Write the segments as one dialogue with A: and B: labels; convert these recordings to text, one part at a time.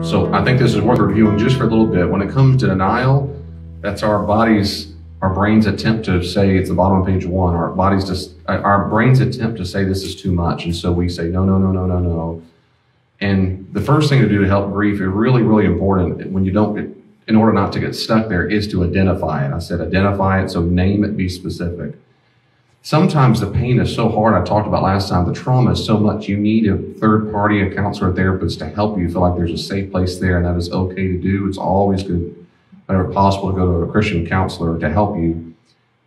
A: So I think this is worth reviewing just for a little bit. When it comes to denial, that's our brain's attempt to say, it's the bottom of page 1, our brain's attempt to say this is too much. And so we say, no, no, no, no, no, no. And the first thing to do to help grief is really, really important when you don't get, in order not to get stuck there, is to identify it. I said identify it, so name it, be specific. Sometimes the pain is so hard, I talked about last time, the trauma is so much, you need a third party, a counselor, a therapist to help you feel like there's a safe place there and that is okay to do. It's always good, whenever possible, to go to a Christian counselor to help you.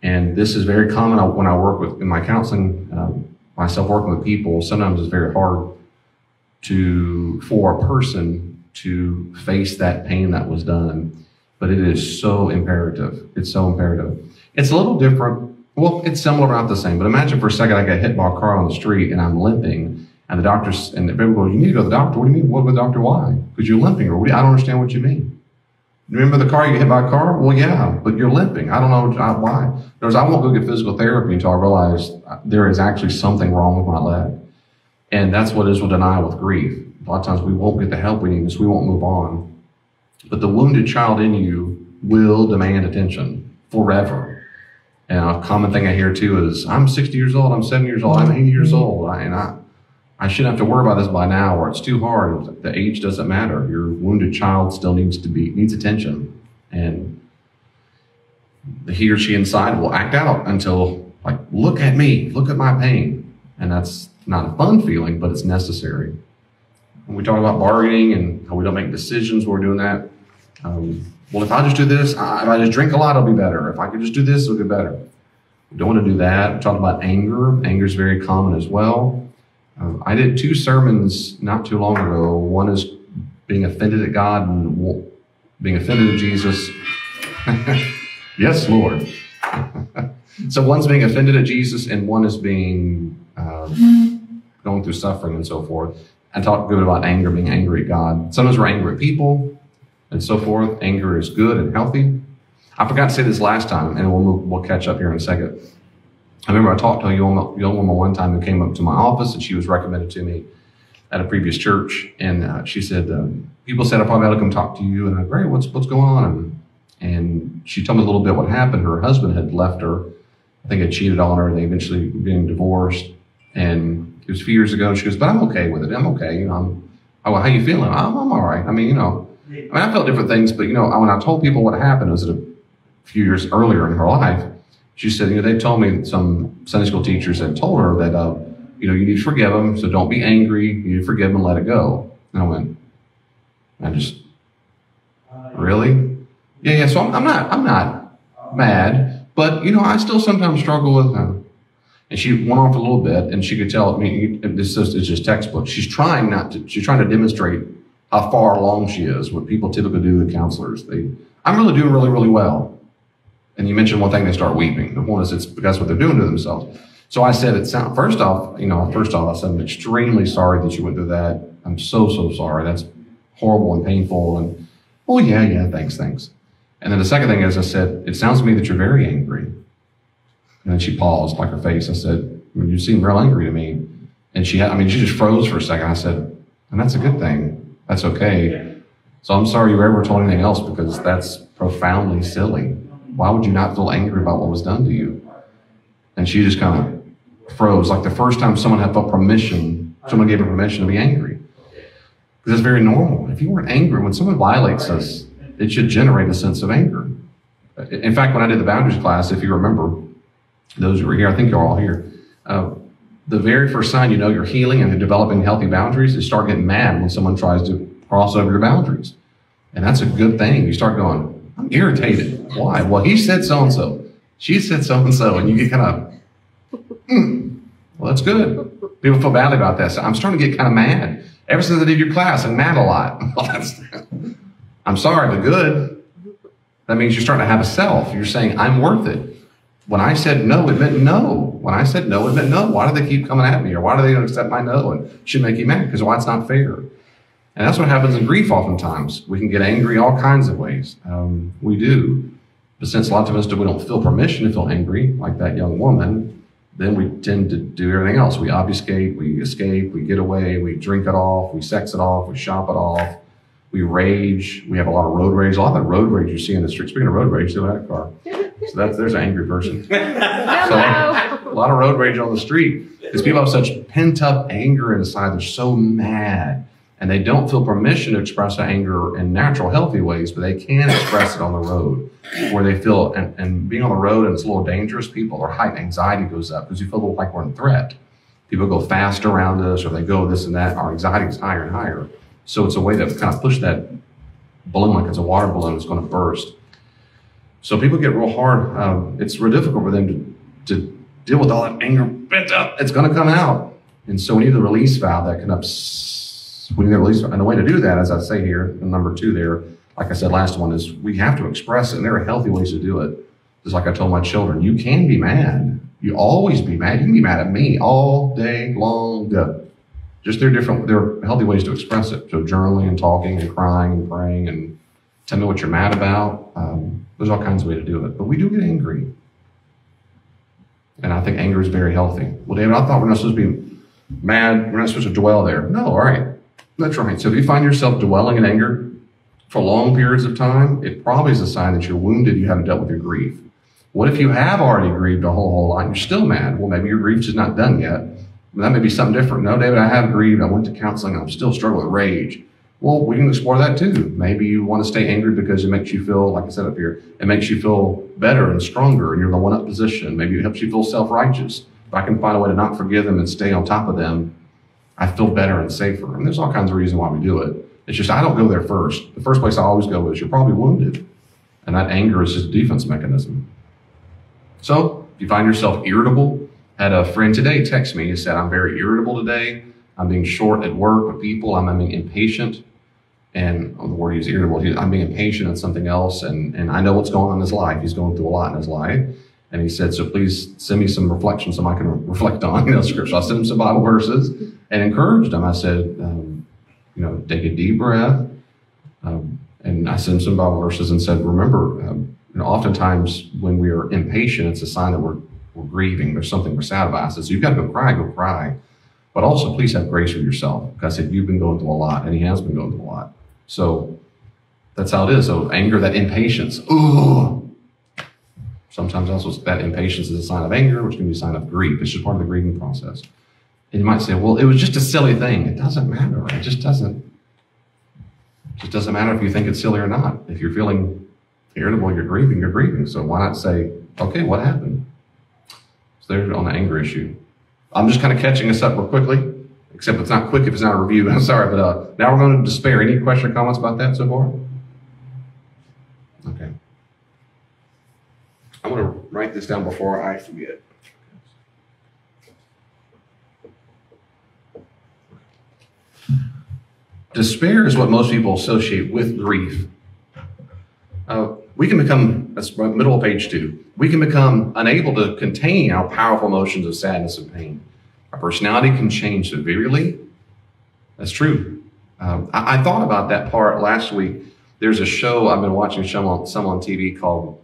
A: And this is very common when I work in my counseling, myself working with people. Sometimes it's very hard for a person to face that pain that was done, but it is so imperative. It's so imperative. It's a little different. Well, it's similar, but not the same. But imagine for a second I got hit by a car on the street and I'm limping, and the doctors and the people go, "You need to go to the doctor." What do you mean? What with the doctor? Why? Because you're limping, or I don't understand what you mean. Remember the car you get hit by a car? Well, yeah, but you're limping. I don't know why. Because I won't go get physical therapy until I realize there is actually something wrong with my leg. And that's what it is with denial with grief. A lot of times we won't get the help we need, so we won't move on. But the wounded child in you will demand attention forever. And a common thing I hear too is, I'm 60 years old, I'm 70 years old, I'm 80 years old, and I shouldn't have to worry about this by now, or it's too hard. The age doesn't matter. Your wounded child still needs attention. And he or she inside will act out until, like, look at me, look at my pain. And that's not a fun feeling, but it's necessary. When we talk about bargaining and how we don't make decisions when we're doing that, well, if I just do this, if I just drink a lot, it'll be better. If I could just do this, it'll get better. We don't want to do that. We talked about anger. Anger is very common as well. I did 2 sermons not too long ago. One is being offended at God and being offended at Jesus. Yes, Lord. So one's being offended at Jesus, and one is being going through suffering and so forth. I talked a bit about anger, being angry at God. Sometimes we're angry at people and so forth. Anger is good and healthy. I forgot to say this last time, and we'll catch up here in a second. I remember I talked to a young woman one time who came up to my office, and she was recommended to me at a previous church. And she said, people said I probably ought to come talk to you. And I go, great, what's going on? And she told me a little bit what happened. Her husband had left her. I think had cheated on her. They eventually getting divorced. And it was a few years ago. And she goes, but I'm okay with it. I'm okay. How you feeling? I'm all right. I felt different things, but when I told people what happened, it was a few years earlier in her life. She said, they told me, some Sunday school teachers had told her that, you need to forgive them, so don't be angry. You need to forgive them and let it go. And really? Yeah. So I'm not mad, but I still sometimes struggle with them. And she went on for a little bit, and she could tell this is just textbook. She's trying to demonstrate how far along she is. What people typically do with counselors, I'm really doing really, really well. And you mentioned one thing, they start weeping. The one is it's because what they're doing to themselves. So I said, first off, I said, I'm extremely sorry that you went through that. I'm so sorry. That's horrible and painful. And, oh, yeah, thanks. And then the second thing is I said, it sounds to me that you're very angry. And then she paused, like her face. I said, you seem real angry to me. And she just froze for a second. I said, and that's a good thing. That's okay. So I'm sorry you ever told anything else, because that's profoundly silly. Why would you not feel angry about what was done to you? And she just kind of froze, like the first time someone gave her permission to be angry. Because it's very normal. If you weren't angry, when someone violates us, it should generate a sense of anger. In fact, when I did the boundaries class, if you remember, those who were here, I think you're all here, the very first sign you're healing and developing healthy boundaries is start getting mad when someone tries to cross over your boundaries. And that's a good thing. You start going, I'm irritated. Why? Well, he said so-and-so. She said so-and-so. And you get kind of, well, that's good. People feel badly about that. So I'm starting to get kind of mad. Ever since I did your class, I'm mad a lot. Well, I'm sorry, but good. That means you're starting to have a self. You're saying, I'm worth it. When I said no, it meant no. When I said no, it meant no. Why do they keep coming at me? Or why do they don't accept my no? And it should make you mad, because why? It's not fair. And that's what happens in grief oftentimes. We can get angry all kinds of ways. We do. But since a lot of us we don't feel permission to feel angry, like that young woman, then we tend to do everything else. We obfuscate, we escape, we get away, we drink it off, we sex it off, we shop it off, We rage. We have a lot of road rage. A lot of the road rage you see in the street. Speaking of road rage, still had a car. So there's an angry person. So a lot of road rage on the street because people have such pent up anger inside. They're so mad, and they don't feel permission to express that anger in natural, healthy ways, but they can express it on the road where they feel, and being on the road and it's a little dangerous, people, their heightened anxiety goes up because you feel like we're in threat. People go fast around us, or they go this and that. Our anxiety is higher and higher. So it's a way to kind of push that balloon like it's a water balloon. It's going to burst. So people get real hard. It's real difficult for them to deal with all that anger pent up. It's going to come out. And so we need the release valve that can we need the release valve. And the way to do that, as I say here, in number 2 there, like I said, last one, is we have to express it. And there are healthy ways to do it. Just like I told my children, you can be mad. You always be mad. You can be mad at me all day long. Just there are healthy ways to express it. So journaling and talking and crying and praying and tell me what you're mad about. There's all kinds of ways to do it. But we do get angry. And I think anger is very healthy. Well, David, I thought we're not supposed to be mad. We're not supposed to dwell there. No, all right. That's right. So if you find yourself dwelling in anger for long periods of time, it probably is a sign that you're wounded. You haven't dealt with your grief. What if you have already grieved a whole lot and you're still mad? Well, maybe your grief is not done yet. That may be something different. No, David, I have grieved. I went to counseling. I'm still struggling with rage. Well, we can explore that too. Maybe you want to stay angry because it makes you feel, like I said up here, it makes you feel better and stronger and you're in the one-up position. Maybe it helps you feel self-righteous. If I can find a way to not forgive them and stay on top of them, I feel better and safer. And there's all kinds of reasons why we do it. It's just I don't go there first. The first place I always go is you're probably wounded. And that anger is just a defense mechanism. So if you find yourself irritable, I had a friend today text me. He said, I'm very irritable today. I'm being short at work with people. I'm being impatient. And the word he's irritable, I'm being impatient at something else. And I know what's going on in his life. He's going through a lot in his life. And he said, so please send me some reflections so I can reflect on scripture. I sent him some Bible verses and encouraged him. I said, take a deep breath. And I sent him some Bible verses and said, remember, oftentimes when we are impatient, it's a sign that we're grieving. There's something we're sad about. I said, so you've got to go cry. But also, please have grace for yourself. Because I said, you've been going through a lot, and he has been going through a lot. So that's how it is. So anger, that impatience. Ooh. Sometimes also that impatience is a sign of anger, which can be a sign of grief. It's just part of the grieving process. And you might say, well, it was just a silly thing. It doesn't matter. It just doesn't matter if you think it's silly or not. If you're feeling irritable, you're grieving. So why not say, okay, what happened? So there's on the anger issue. I'm just kind of catching us up real quickly, except it's not quick if it's not a review. I'm sorry, but now we're going to despair. Any question or comments about that so far? Okay. I'm going to write this down before I forget. Despair is what most people associate with grief. We can become, that's middle of page 2, we can become unable to contain our powerful emotions of sadness and pain. Our personality can change severely. That's true. I thought about that part last week. There's a show, I've been watching some on TV called,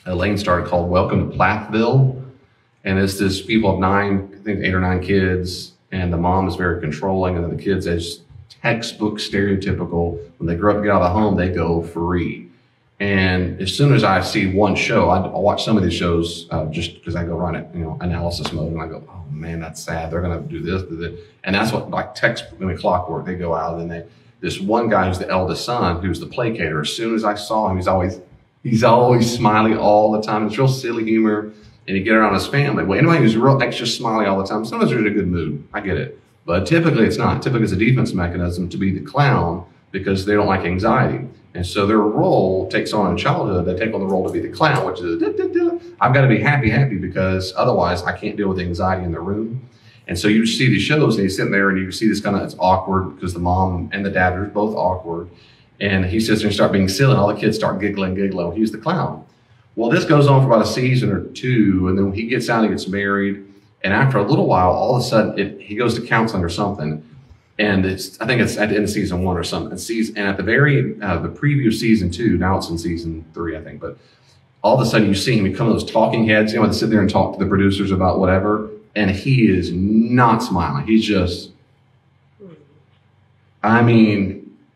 A: Elaine started, called Welcome to Plathville. And it's this people of 8 or 9 kids, and the mom is very controlling, and then the kids, as textbook stereotypical, when they grow up and get out of the home, they go free. And as soon as I see one show, I watch some of these shows just because I go run it, analysis mode, and I go, oh man, that's sad. They're going to do this, and that's what, like textbook, clockwork. They go out and this one guy who's the eldest son, who's the placater. As soon as I saw him, he's always smiling all the time. It's real silly humor, and you get around his family. Well, anybody who's real extra smiley all the time, sometimes they're in a good mood. I get it, but typically it's not. Typically it's a defense mechanism to be the clown because they don't like anxiety. And so their role takes on in childhood, they take on the role to be the clown, which is, I've got to be happy because otherwise I can't deal with the anxiety in the room. And so you see these shows and he's sitting there and you see this it's awkward because the mom and the dad are both awkward. And he sits there and starts being silly and all the kids start giggling. He's the clown. Well, this goes on for about a season or 2. And then he gets out, he gets married. And after a little while, all of a sudden he goes to counseling or something. And I think it's at the end of season 1 or something. And at the the preview of season 2, now it's in season 3, I think. But all of a sudden you see him become those talking heads, to sit there and talk to the producers about whatever. And he is not smiling. He's just,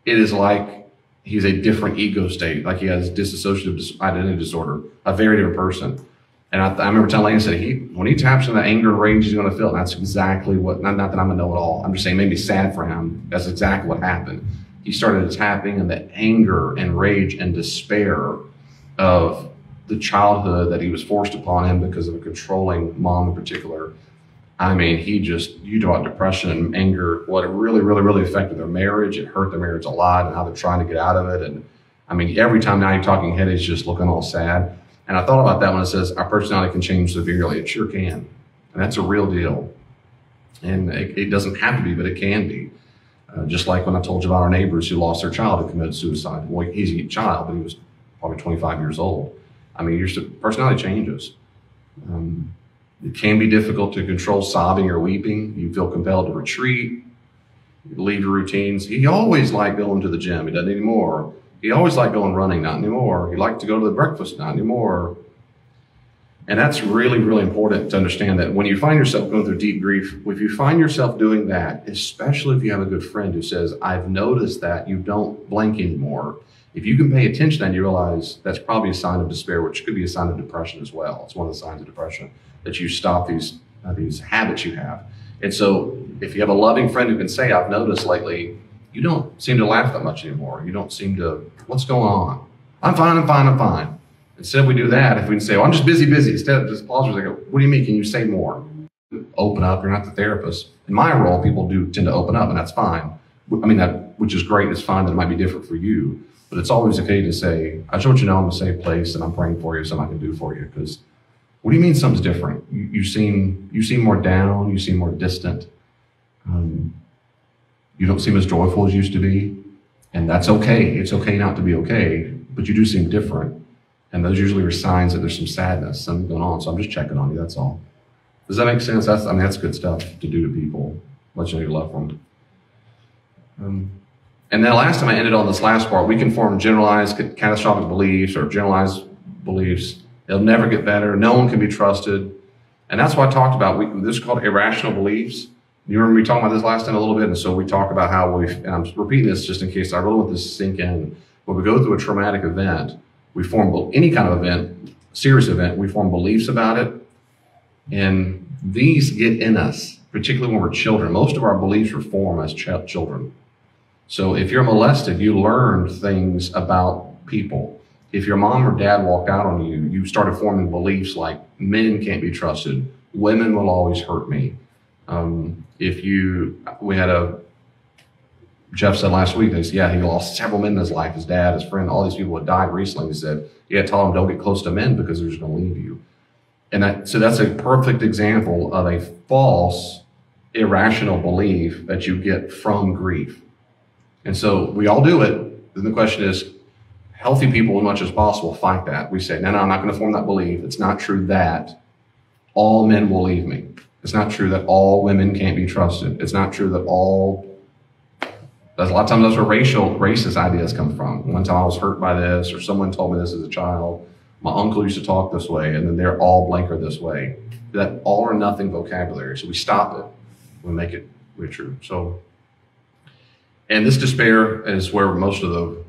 A: it is like he's a different ego state, like he has dissociative identity disorder, a very different person. And I remember telling Lane, I said, when he taps into that anger and rage, he's going to feel it. And that's exactly what, not that I'm a know-it-all. I'm just saying, it made me sad for him. That's exactly what happened. He started tapping in the anger and rage and despair of the childhood that he was forced upon him because of a controlling mom in particular. I mean, you talk about depression and anger, what it really, really, really affected their marriage. It hurt their marriage a lot and how they're trying to get out of it. And I mean, every time now you're talking head, he's just looking all sad. And I thought about that when it says our personality can change severely. It sure can. And that's a real deal. And it doesn't have to be, but it can be. Just like when I told you about our neighbors who lost their child who committed suicide. Well, he's a child, but he was probably 25 years old. I mean, your personality changes. It can be difficult to control sobbing or weeping. You feel compelled to retreat, leave your routines. He always liked going to the gym. He doesn't anymore. He always liked going running, not anymore. He liked to go to the breakfast, not anymore. And that's really, really important to understand that when you find yourself going through deep grief, if you find yourself doing that, especially if you have a good friend who says, I've noticed that you don't blank anymore. If you can pay attention and you realize that's probably a sign of despair, which could be a sign of depression as well. It's one of the signs of depression, that you stop these habits you have. And so if you have a loving friend who can say, I've noticed lately, you don't seem to laugh that much anymore. You don't seem to, what's going on? I'm fine, I'm fine, I'm fine. Instead we do that, if we can say, well, I'm just busy. Instead of just pause, I go, what do you mean? Can you say more? Open up, you're not the therapist. In my role, people do tend to open up, and that's fine. I mean, which is great, it's fine that it might be different for you, but it's always okay to say, I just want you to know I'm a safe place and I'm praying for you, something I can do for you. Because what do you mean something's different? You seem more down, you seem more distant. You don't seem as joyful as you used to be, and that's okay. It's okay not to be okay, but you do seem different. And those usually are signs that there's some sadness, something going on. So I'm just checking on you, that's all. Does that make sense? That's good stuff to do to people, let you know you love them. And then last time I ended on this last part, we can form generalized catastrophic beliefs or generalized beliefs. They'll never get better. No one can be trusted. And that's what I talked about. This is called irrational beliefs. You remember me talking about this last time a little bit? And so we talk about how and I'm repeating this just in case I really want this to sink in. When we go through a traumatic event, we form any kind of event, serious event, we form beliefs about it. And these get in us, particularly when we're children. Most of our beliefs are formed as children. So if you're molested, you learn things about people. If your mom or dad walked out on you, you started forming beliefs like men can't be trusted, women will always hurt me. Jeff said last week, he lost several men in his life, his dad, his friend, all these people had died recently. He said, tell them don't get close to men because they're just going to leave you. And so that's a perfect example of a false, irrational belief that you get from grief. And so we all do it. Then the question is, healthy people, as much as possible, fight that. We say, no, I'm not going to form that belief. It's not true that all men will leave me. It's not true that all women can't be trusted. It's not true that a lot of times those are racist ideas come from. One time I was hurt by this, or someone told me this as a child. My uncle used to talk this way, and then they're all blanker this way. That all or nothing vocabulary. So we stop it. We make it true. And this despair is where most of the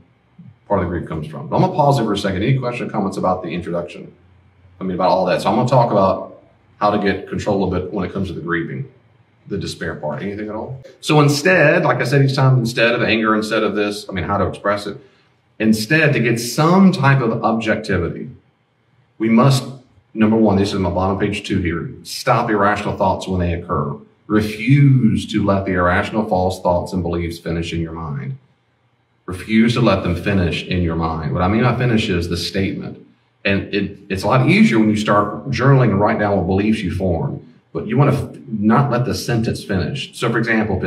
A: part of the grief comes from. But I'm going to pause it for a second. Any questions or comments about the introduction? About all that. So I'm going to talk about how to get control of it when it comes to the grieving, the despair part. Anything at all? So instead, like I said each time, instead of anger, instead of this, how to express it, instead to get some type of objectivity, we must, number one, this is my bottom page 2 here, stop irrational thoughts when they occur. Refuse to let the irrational false thoughts and beliefs finish in your mind. Refuse to let them finish in your mind. What I mean by finish is the statement. And it's a lot easier when you start journaling and write down what beliefs you form. But you want to not let the sentence finish. So for example,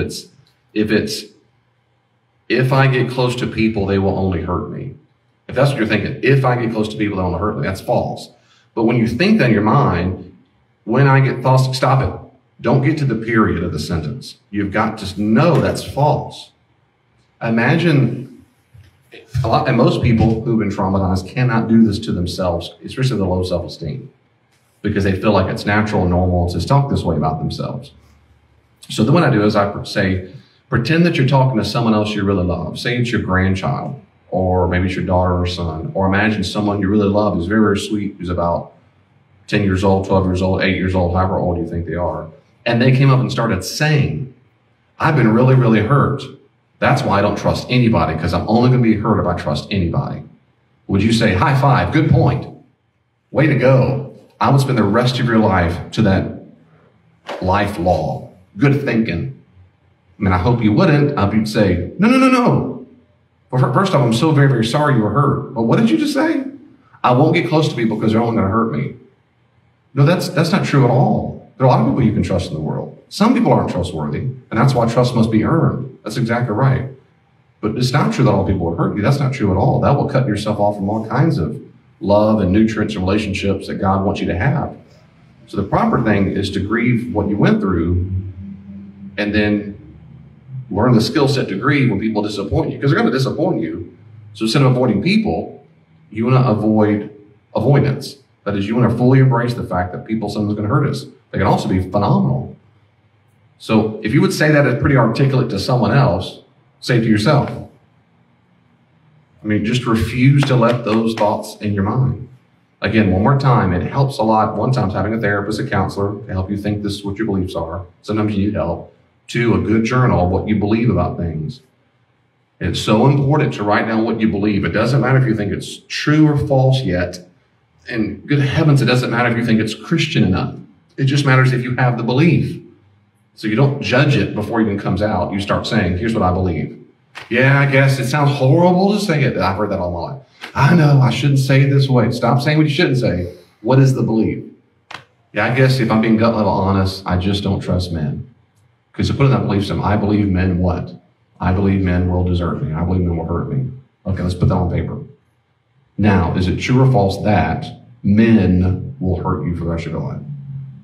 A: if I get close to people, they will only hurt me. If that's what you're thinking, if I get close to people, they'll only hurt me, that's false. But when you think that in your mind, when I get thoughts, stop it. Don't get to the period of the sentence. You've got to know that's false. Imagine, and most people who've been traumatized cannot do this to themselves, especially the low self-esteem, because they feel like it's natural and normal to talk this way about themselves. So then what I do is I say, Pretend that you're talking to someone else you really love. Say it's your grandchild, or maybe it's your daughter or son, or imagine someone you really love who's very, very sweet, who's about 10 years old, 12 years old, 8 years old, however old you think they are. And they came up and started saying, I've been really, really hurt. That's why I don't trust anybody, because I'm only going to be hurt if I trust anybody. Would you say, high five, good point, way to go? I would spend the rest of your life to that life law, good thinking. I mean, I hope you wouldn't. You'd say, no, no, no, no. Well, first off, I'm so very, very sorry you were hurt. But what did you just say? I won't get close to people because they're only going to hurt me. No, that's not true at all. There are a lot of people you can trust in the world. Some people aren't trustworthy, and that's why trust must be earned. That's exactly right. But it's not true that all people will hurt you. That's not true at all. That will cut yourself off from all kinds of love and nutrients and relationships that God wants you to have. So the proper thing is to grieve what you went through and then learn the skill set to grieve when people disappoint you, because they're going to disappoint you. So instead of avoiding people, you want to avoid avoidance. That is, you want to fully embrace the fact that people sometimes going to hurt us. They can also be phenomenal. So if you would say that as pretty articulate to someone else, say it to yourself. I mean, just refuse to let those thoughts in your mind. Again, one more time, it helps a lot. One time, having a therapist, a counselor to help you think this is what your beliefs are. Sometimes you need help. 2, a good journal of what you believe about things. It's so important to write down what you believe. It doesn't matter if you think it's true or false yet. And good heavens, it doesn't matter if you think it's Christian enough. It just matters if you have the belief. So you don't judge it before it even comes out. You start saying, here's what I believe. Yeah, I guess it sounds horrible to say it. I've heard that all my life. I know, I shouldn't say it this way. Stop saying what you shouldn't say. What is the belief? Yeah, I guess if I'm being gut level honest, I just don't trust men. Because to put in that belief system, I believe men what? I believe men will desert me. I believe men will hurt me. Okay, let's put that on paper. Now, is it true or false that men will hurt you for the rest of your life?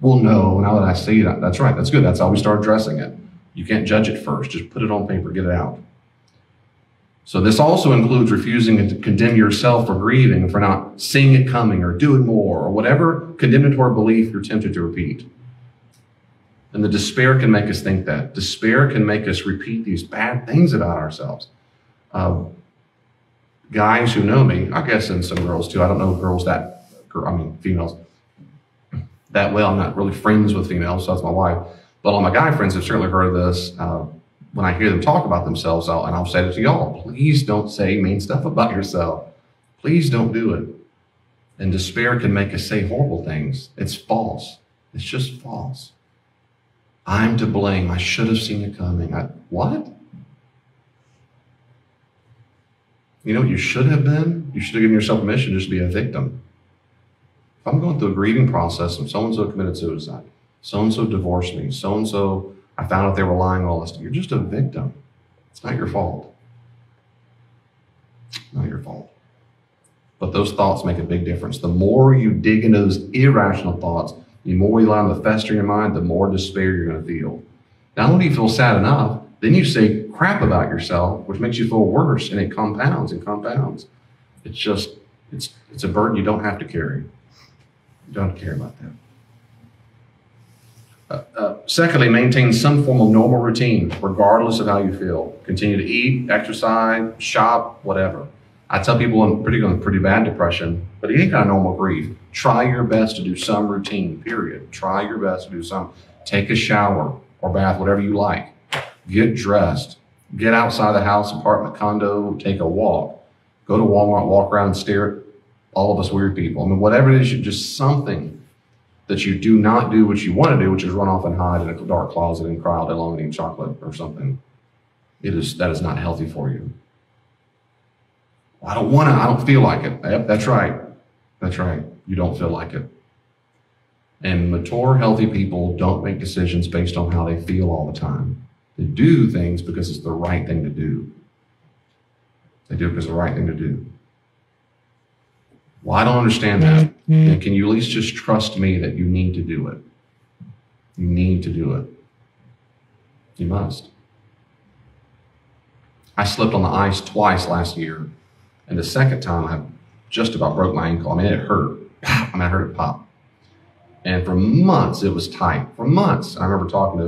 A: Well, no, now that I see that, that's right, that's good. That's how we start addressing it. You can't judge it first. Just put it on paper, get it out. So this also includes refusing to condemn yourself for grieving, for not seeing it coming or doing more, or whatever condemnatory belief you're tempted to repeat. And the despair can make us think that. Despair can make us repeat these bad things about ourselves. Guys who know me, I guess, and some girls too. I don't know girls females that well. I'm not really friends with females, so that's my wife. But all my guy friends have certainly heard of this. When I hear them talk about themselves, I'll say it to y'all, please don't say mean stuff about yourself. Please don't do it. And despair can make us say horrible things. It's false. It's just false. I'm to blame. I should have seen it coming. What? You know what you should have been? You should have given yourself permission to just be a victim. If I'm going through a grieving process and so-and-so committed suicide, so-and-so divorced me, so-and-so, I found out they were lying all this, you're just a victim. It's not your fault. Not your fault. But those thoughts make a big difference. The more you dig into those irrational thoughts, the more you allow them to fester in your mind, the more despair you're going to feel. Not only do you feel sad enough, then you say crap about yourself, which makes you feel worse, and it compounds and compounds. It's a burden you don't have to carry. You don't have to care about that. Secondly, maintain some form of normal routine, regardless of how you feel. Continue to eat, exercise, shop, whatever. I tell people, particularly in pretty bad depression, but it ain't got a normal grief. Try your best to do some routine, period. Try your best to do some. Take a shower or bath, whatever you like. Get dressed. Get outside the house, apartment, condo, take a walk. Go to Walmart, walk around and stare at all of us weird people. I mean, whatever it is, just something that you do not do what you want to do, which is run off and hide in a dark closet and cry all day long and eat chocolate or something. That is not healthy for you. I don't feel like it. Yep, that's right. That's right. You don't feel like it. And mature, healthy people don't make decisions based on how they feel all the time. They do things because it's the right thing to do. They do it because it's the right thing to do. Well, I don't understand that. And can you at least just trust me that you need to do it? You need to do it. You must. I slipped on the ice twice last year. And the second time, I just about broke my ankle. I mean, it hurt. I heard it pop. And for months, it was tight. For months. I remember talking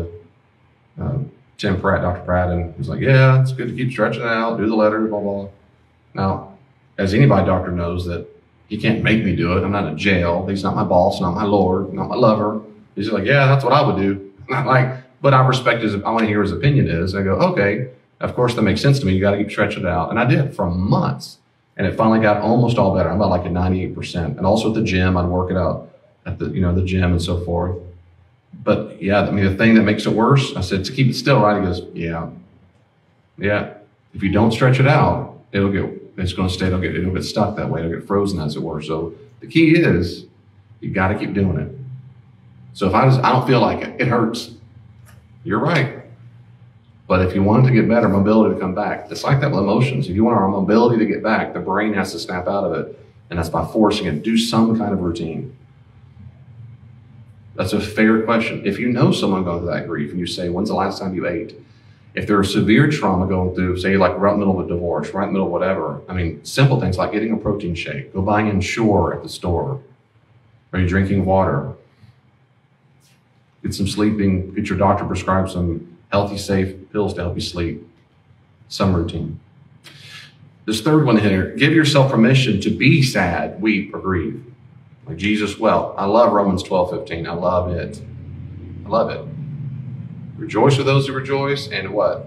A: to Tim Pratt, Dr. Pratt, and he's like, yeah, it's good to keep stretching it out, do the letters, blah, blah. Now, as anybody doctor knows that he can't make me do it. I'm not in jail. He's not my boss, not my Lord, not my lover. He's just like, yeah, that's what I would do. Not like, but I respect his, I want to hear his opinion is. And I go, okay, of course that makes sense to me. You got to keep stretching it out. And I did for months. And it finally got almost all better. I'm about like at 98%. And also at the gym, I'd work it out at the, the gym and so forth. But yeah, I mean, the thing that makes it worse, I said, to keep it still, right? He goes, yeah. If you don't stretch it out, it's going to stay, it'll get stuck that way. It'll get frozen, as it were. So the key is you got to keep doing it. So if I don't feel like it, it hurts. You're right. But if you want it to get better, mobility to come back, it's like that with emotions. If you want our mobility to get back, the brain has to snap out of it. And that's by forcing it. Do some kind of routine. That's a fair question. If you know someone going through that grief and you say, when's the last time you ate? If there's severe trauma going through, say like right in the middle of a divorce, right in the middle of whatever, I mean, simple things like getting a protein shake, go buying Ensure at the store. Are you drinking water? Get some sleeping, get your doctor prescribe some healthy, safe pills to help you sleep. Some routine. This third one here, give yourself permission to be sad, weep, or grieve. Like Jesus well. I love Romans 12:15. I love it. I love it. Rejoice with those who rejoice, and what?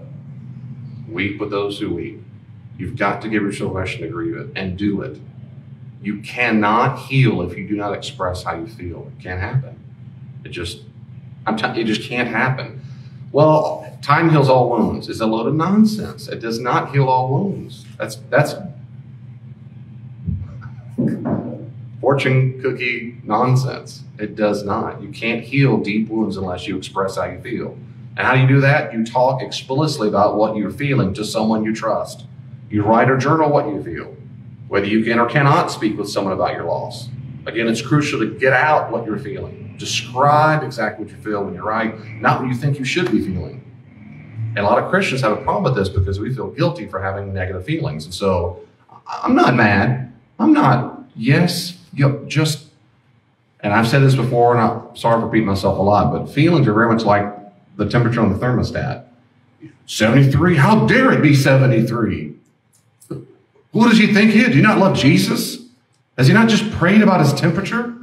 A: Weep with those who weep. You've got to give yourself permission to grieve it, and do it. You cannot heal if you do not express how you feel. It can't happen. It just can't happen. Well, time heals all wounds is a load of nonsense. It does not heal all wounds. That's fortune cookie nonsense. It does not. You can't heal deep wounds unless you express how you feel. And how do you do that? You talk explicitly about what you're feeling to someone you trust. You write or journal what you feel, whether you can or cannot speak with someone about your loss. Again, it's crucial to get out what you're feeling. Describe exactly what you feel when you write, not what you think you should be feeling. And a lot of Christians have a problem with this because we feel guilty for having negative feelings. And so, I'm not mad. I'm not, yes, just, and I've said this before, and I'm sorry for repeating myself a lot, but feelings are very much like the temperature on the thermostat. 73, how dare it be 73? Who does he think he is? Do you not love Jesus? Has he not just prayed about his temperature?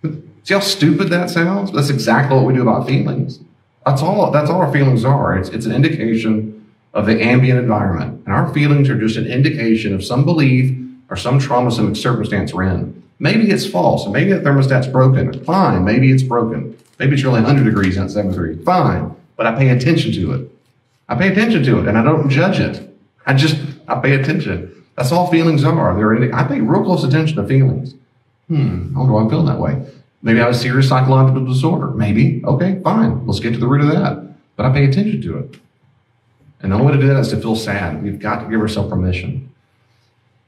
A: See how stupid that sounds? That's exactly what we do about feelings. That's all our feelings are. It's an indication of the ambient environment. And our feelings are just an indication of some belief or some trauma, some circumstance we're in. Maybe it's false, and maybe the thermostat's broken. Fine, maybe it's broken. Maybe it's really 100 degrees, not 73. Fine, but I pay attention to it. I pay attention to it, and I don't judge it. I pay attention. That's all feelings are. I pay real close attention to feelings. I wonder why I'm feeling that way. Maybe I have a serious psychological disorder. Maybe. Okay, fine. Let's get to the root of that. But I pay attention to it. And the only way to do that is to feel sad. We've got to give ourselves permission.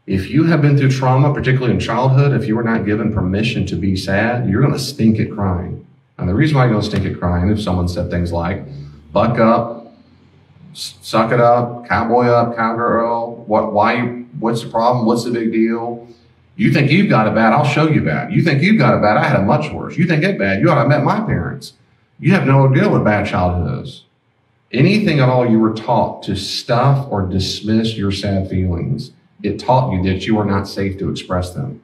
A: If you have been through trauma, particularly in childhood, if you were not given permission to be sad, you're going to stink at crying. And the reason why you're going to stink at crying, if someone said things like, buck up, suck it up, cowboy up, cowgirl, what's the problem? What's the big deal? You think you've got it bad, I'll show you bad. You think you've got it bad, I had it much worse. You think it bad, you ought to have met my parents. You have no idea what bad childhood is. Anything at all you were taught to stuff or dismiss your sad feelings, it taught you that you are not safe to express them,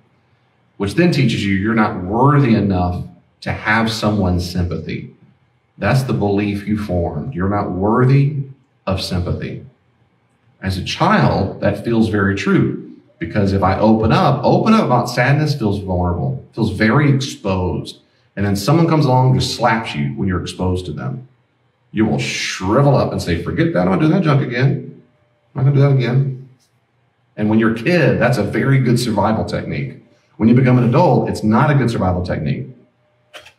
A: which then teaches you you're not worthy enough to have someone's sympathy. That's the belief you formed. You're not worthy of sympathy. As a child, that feels very true. Because if I open up about sadness feels vulnerable, feels very exposed. And then someone comes along and just slaps you when you're exposed to them. You will shrivel up and say, forget that, I'm not doing that junk again. I'm not gonna do that again. And when you're a kid, that's a very good survival technique. When you become an adult, it's not a good survival technique.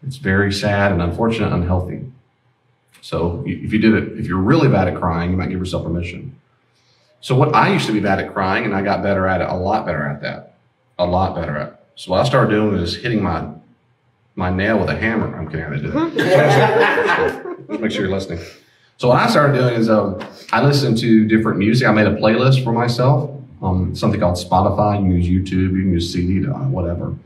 A: It's very sad and unfortunate, unhealthy. So if you're really bad at crying, you might give yourself permission. So what I used to be bad at crying, and I got better at it, a lot better at that. A lot better at it. So what I started doing is hitting my nail with a hammer. I'm kidding, I didn't do that. Just make sure you're listening. So what I started doing is I listened to different music. I made a playlist for myself, something called Spotify. You can use YouTube, you can use CD, whatever.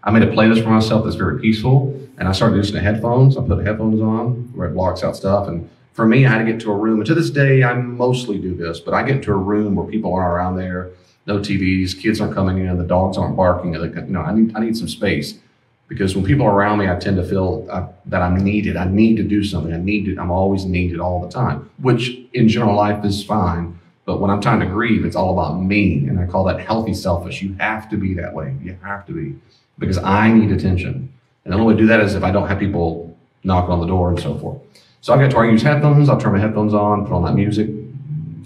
A: I made a playlist for myself that's very peaceful, and I started using the headphones. I put headphones on where it blocks out stuff, and For me, I had to get to a room, and to this day, I mostly do this, but I get to a room where people aren't around there, no TVs, kids aren't coming in, the dogs aren't barking. I need some space, because when people are around me, I tend to feel that I'm needed. I need to do something. I'm always needed all the time, which in general life is fine. But when I'm trying to grieve, it's all about me, and I call that healthy selfish. You have to be that way. You have to be, because I need attention. And the only way to do that is if I don't have people knocking on the door and so forth. So I get to where I use headphones. I'll turn my headphones on, put on that music.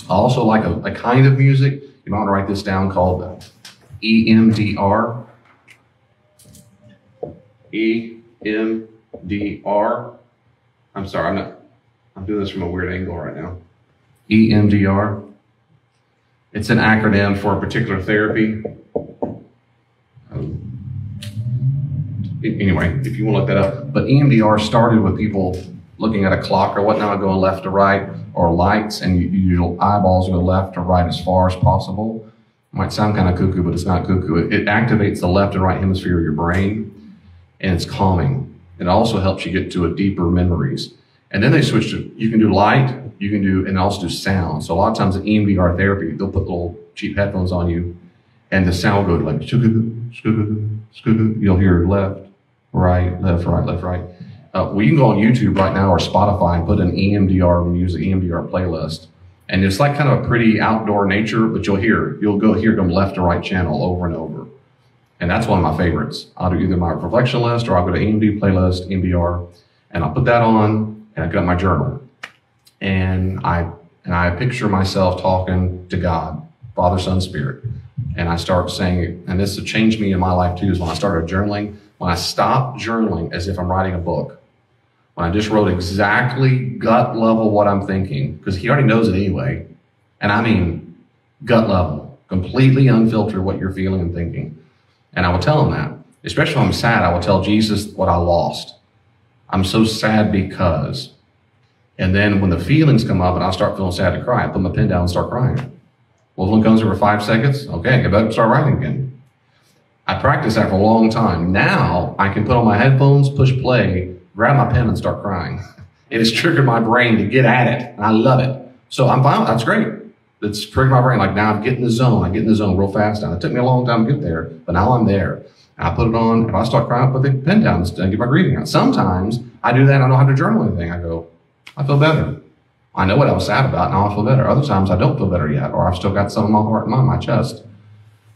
A: I also like a kind of music. You might want to write this down, called EMDR. EMDR. I'm sorry, I'm doing this from a weird angle right now. EMDR. It's an acronym for a particular therapy. Anyway, if you want to look that up. But EMDR started with people looking at a clock or whatnot, going left to right, or lights, and your eyeballs go left to right as far as possible. It might sound kind of cuckoo, but it's not cuckoo. It activates the left and right hemisphere of your brain, and it's calming. It also helps you get to a deeper memories. And then they switched to, you can do light, you can do, and also do sound. So a lot of times in EMDR therapy, they'll put little cheap headphones on you, and the sound will go like, you'll hear left, right, left, right, left, right. Well, you can go on YouTube right now or Spotify and put an EMDR and use the EMDR playlist. And it's like kind of a pretty outdoor nature, but you'll go hear them left to right channel over and over. And that's one of my favorites. I'll do either my reflection list, or I'll go to EMD playlist, EMDR, and I'll put that on, and I've got my journal. And I picture myself talking to God, Father, Son, Spirit. And I start saying, and this has changed me in my life too, is when I started journaling, when I stopped journaling as if I'm writing a book. When I just wrote exactly gut level what I'm thinking, because he already knows it anyway. And I mean gut level, completely unfiltered what you're feeling and thinking. And I will tell him that. Especially when I'm sad, I will tell Jesus what I lost. I'm so sad because. And then when the feelings come up and I start feeling sad to cry, I put my pen down and start crying. Well, when it comes over 5 seconds, okay, I better start writing again. I practiced that for a long time. Now I can put on my headphones, push play, grab my pen and start crying. It has triggered my brain to get at it, and I love it. So I'm fine. That's great. It's triggered my brain. Like now I get in the zone. I get in the zone real fast now. It took me a long time to get there, but now I'm there. And I put it on. If I start crying, I put the pen down and get my grieving out. Sometimes I do that and I don't have to journal anything. I go, I feel better. I know what I was sad about. Now I feel better. Other times I don't feel better yet, or I've still got some in my heart and mind, my chest.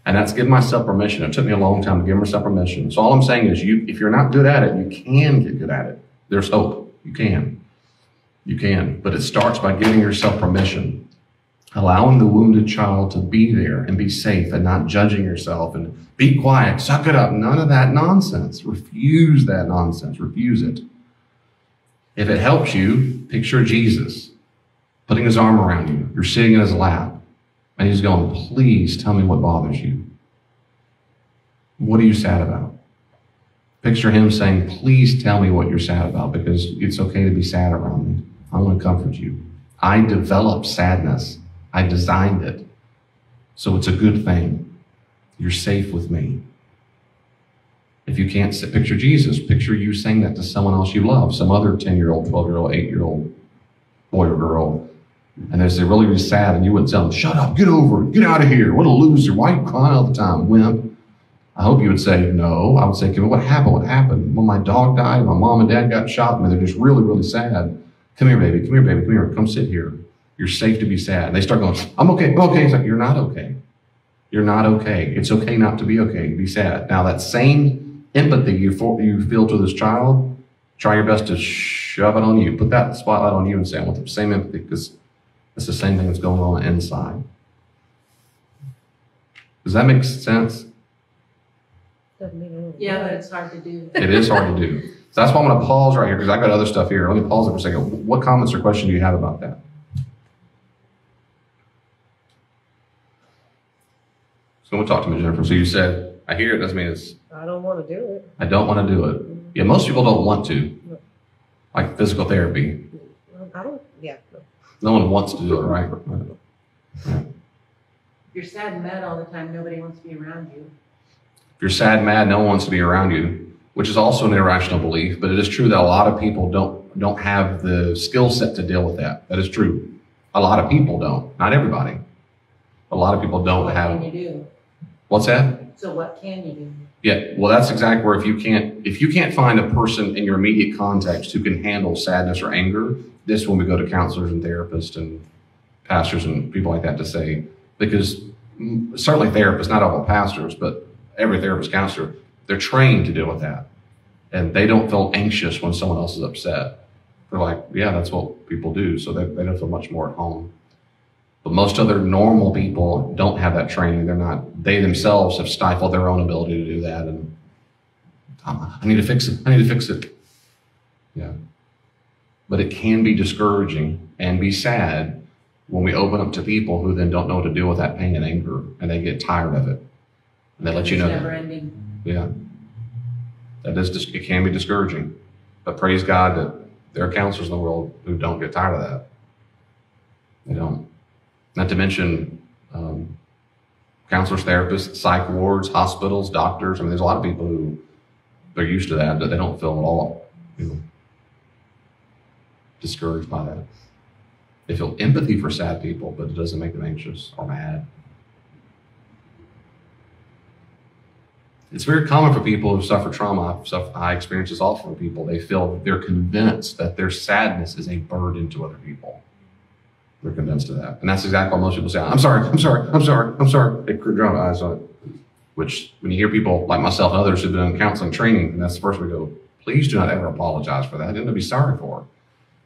A: And that's giving myself permission. It took me a long time to give myself permission. So all I'm saying is, if you're not good at it, you can get good at it. There's hope. You can. You can. But it starts by giving yourself permission, allowing the wounded child to be there and be safe, and not judging yourself and be quiet, suck it up. None of that nonsense. Refuse that nonsense. Refuse it. If it helps you, picture Jesus putting his arm around you. You're sitting in his lap. And he's going, please tell me what bothers you. What are you sad about? Picture him saying, please tell me what you're sad about, because it's okay to be sad around me. I want to comfort you. I developed sadness. I designed it. So it's a good thing. You're safe with me. If you can't picture Jesus, picture you saying that to someone else you love, some other 10-year-old, 12-year-old, 8-year-old boy or girl. And they're really, really sad, and you wouldn't tell them, shut up, get over it, get out of here, what a loser, why are you crying all the time, wimp? I hope you would say, no. I would say, what happened? What happened? When my dog died, my mom and dad got shot, and they're just really, really sad. Come here, baby, come here, baby, come here, come sit here. You're safe to be sad. And they start going, I'm okay, I'm okay. It's like, you're not okay. You're not okay. It's okay not to be okay, be sad. Now that same empathy you feel to this child, try your best to shove it on you. Put that spotlight on you and say, I want the same empathy, because it's the same thing that's going on inside. Does that make sense?
B: Yeah, but it's hard to do.
A: It is hard to do. So that's why I'm going to pause right here, because I've got other stuff here. Let me pause it for a second. What comments or questions do you have about that? So we'll talk to me, Jennifer. So you said, I hear it, doesn't mean it's...
C: I don't want to do it.
A: I don't want to do it. Yeah, most people don't want to.
C: No.
A: Like physical therapy.
C: I don't, yeah.
A: No one wants to do it, right? Yeah.
B: You're sad and mad all the time. Nobody wants to be around you.
A: If you're sad, mad, no one wants to be around you, which is also an irrational belief, but it is true that a lot of people don't, don't have the skill set to deal with that. That is true. A lot of people don't. Not everybody. A lot of people don't
B: What
A: have.
B: can you do?
A: What's that?
B: So what can you do?
A: Yeah, well, that's exactly where if you can't find a person in your immediate context who can handle sadness or anger, this is when we go to counselors and therapists and pastors and people like that to say, because certainly therapists, not all pastors, but every therapist, counselor, they're trained to deal with that. And they don't feel anxious when someone else is upset. They're like, yeah, that's what people do. So they don't feel much more at home. But most other normal people don't have that training. They themselves have stifled their own ability to do that. And I need to fix it. I need to fix it. Yeah. But it can be discouraging and be sad when we open up to people who then don't know what to deal with that pain and anger, and they get tired of it. And they let you know.
B: It's never ending.
A: Yeah. It can be discouraging. But praise God that there are counselors in the world who don't get tired of that. They don't. Not to mention counselors, therapists, psych wards, hospitals, doctors. I mean, there's a lot of people who they're used to that, but they don't feel at all, discouraged by that. They feel empathy for sad people, but it doesn't make them anxious or mad. It's very common for people who suffer trauma. I experience this often with people. They're convinced that their sadness is a burden to other people. They're convinced of that. And that's exactly what most people say. I'm sorry. They dramatize on it. Which, when you hear people like myself and others who've been in counseling training, and that's the first we go, please do not ever apologize for that. Nothing to be sorry for.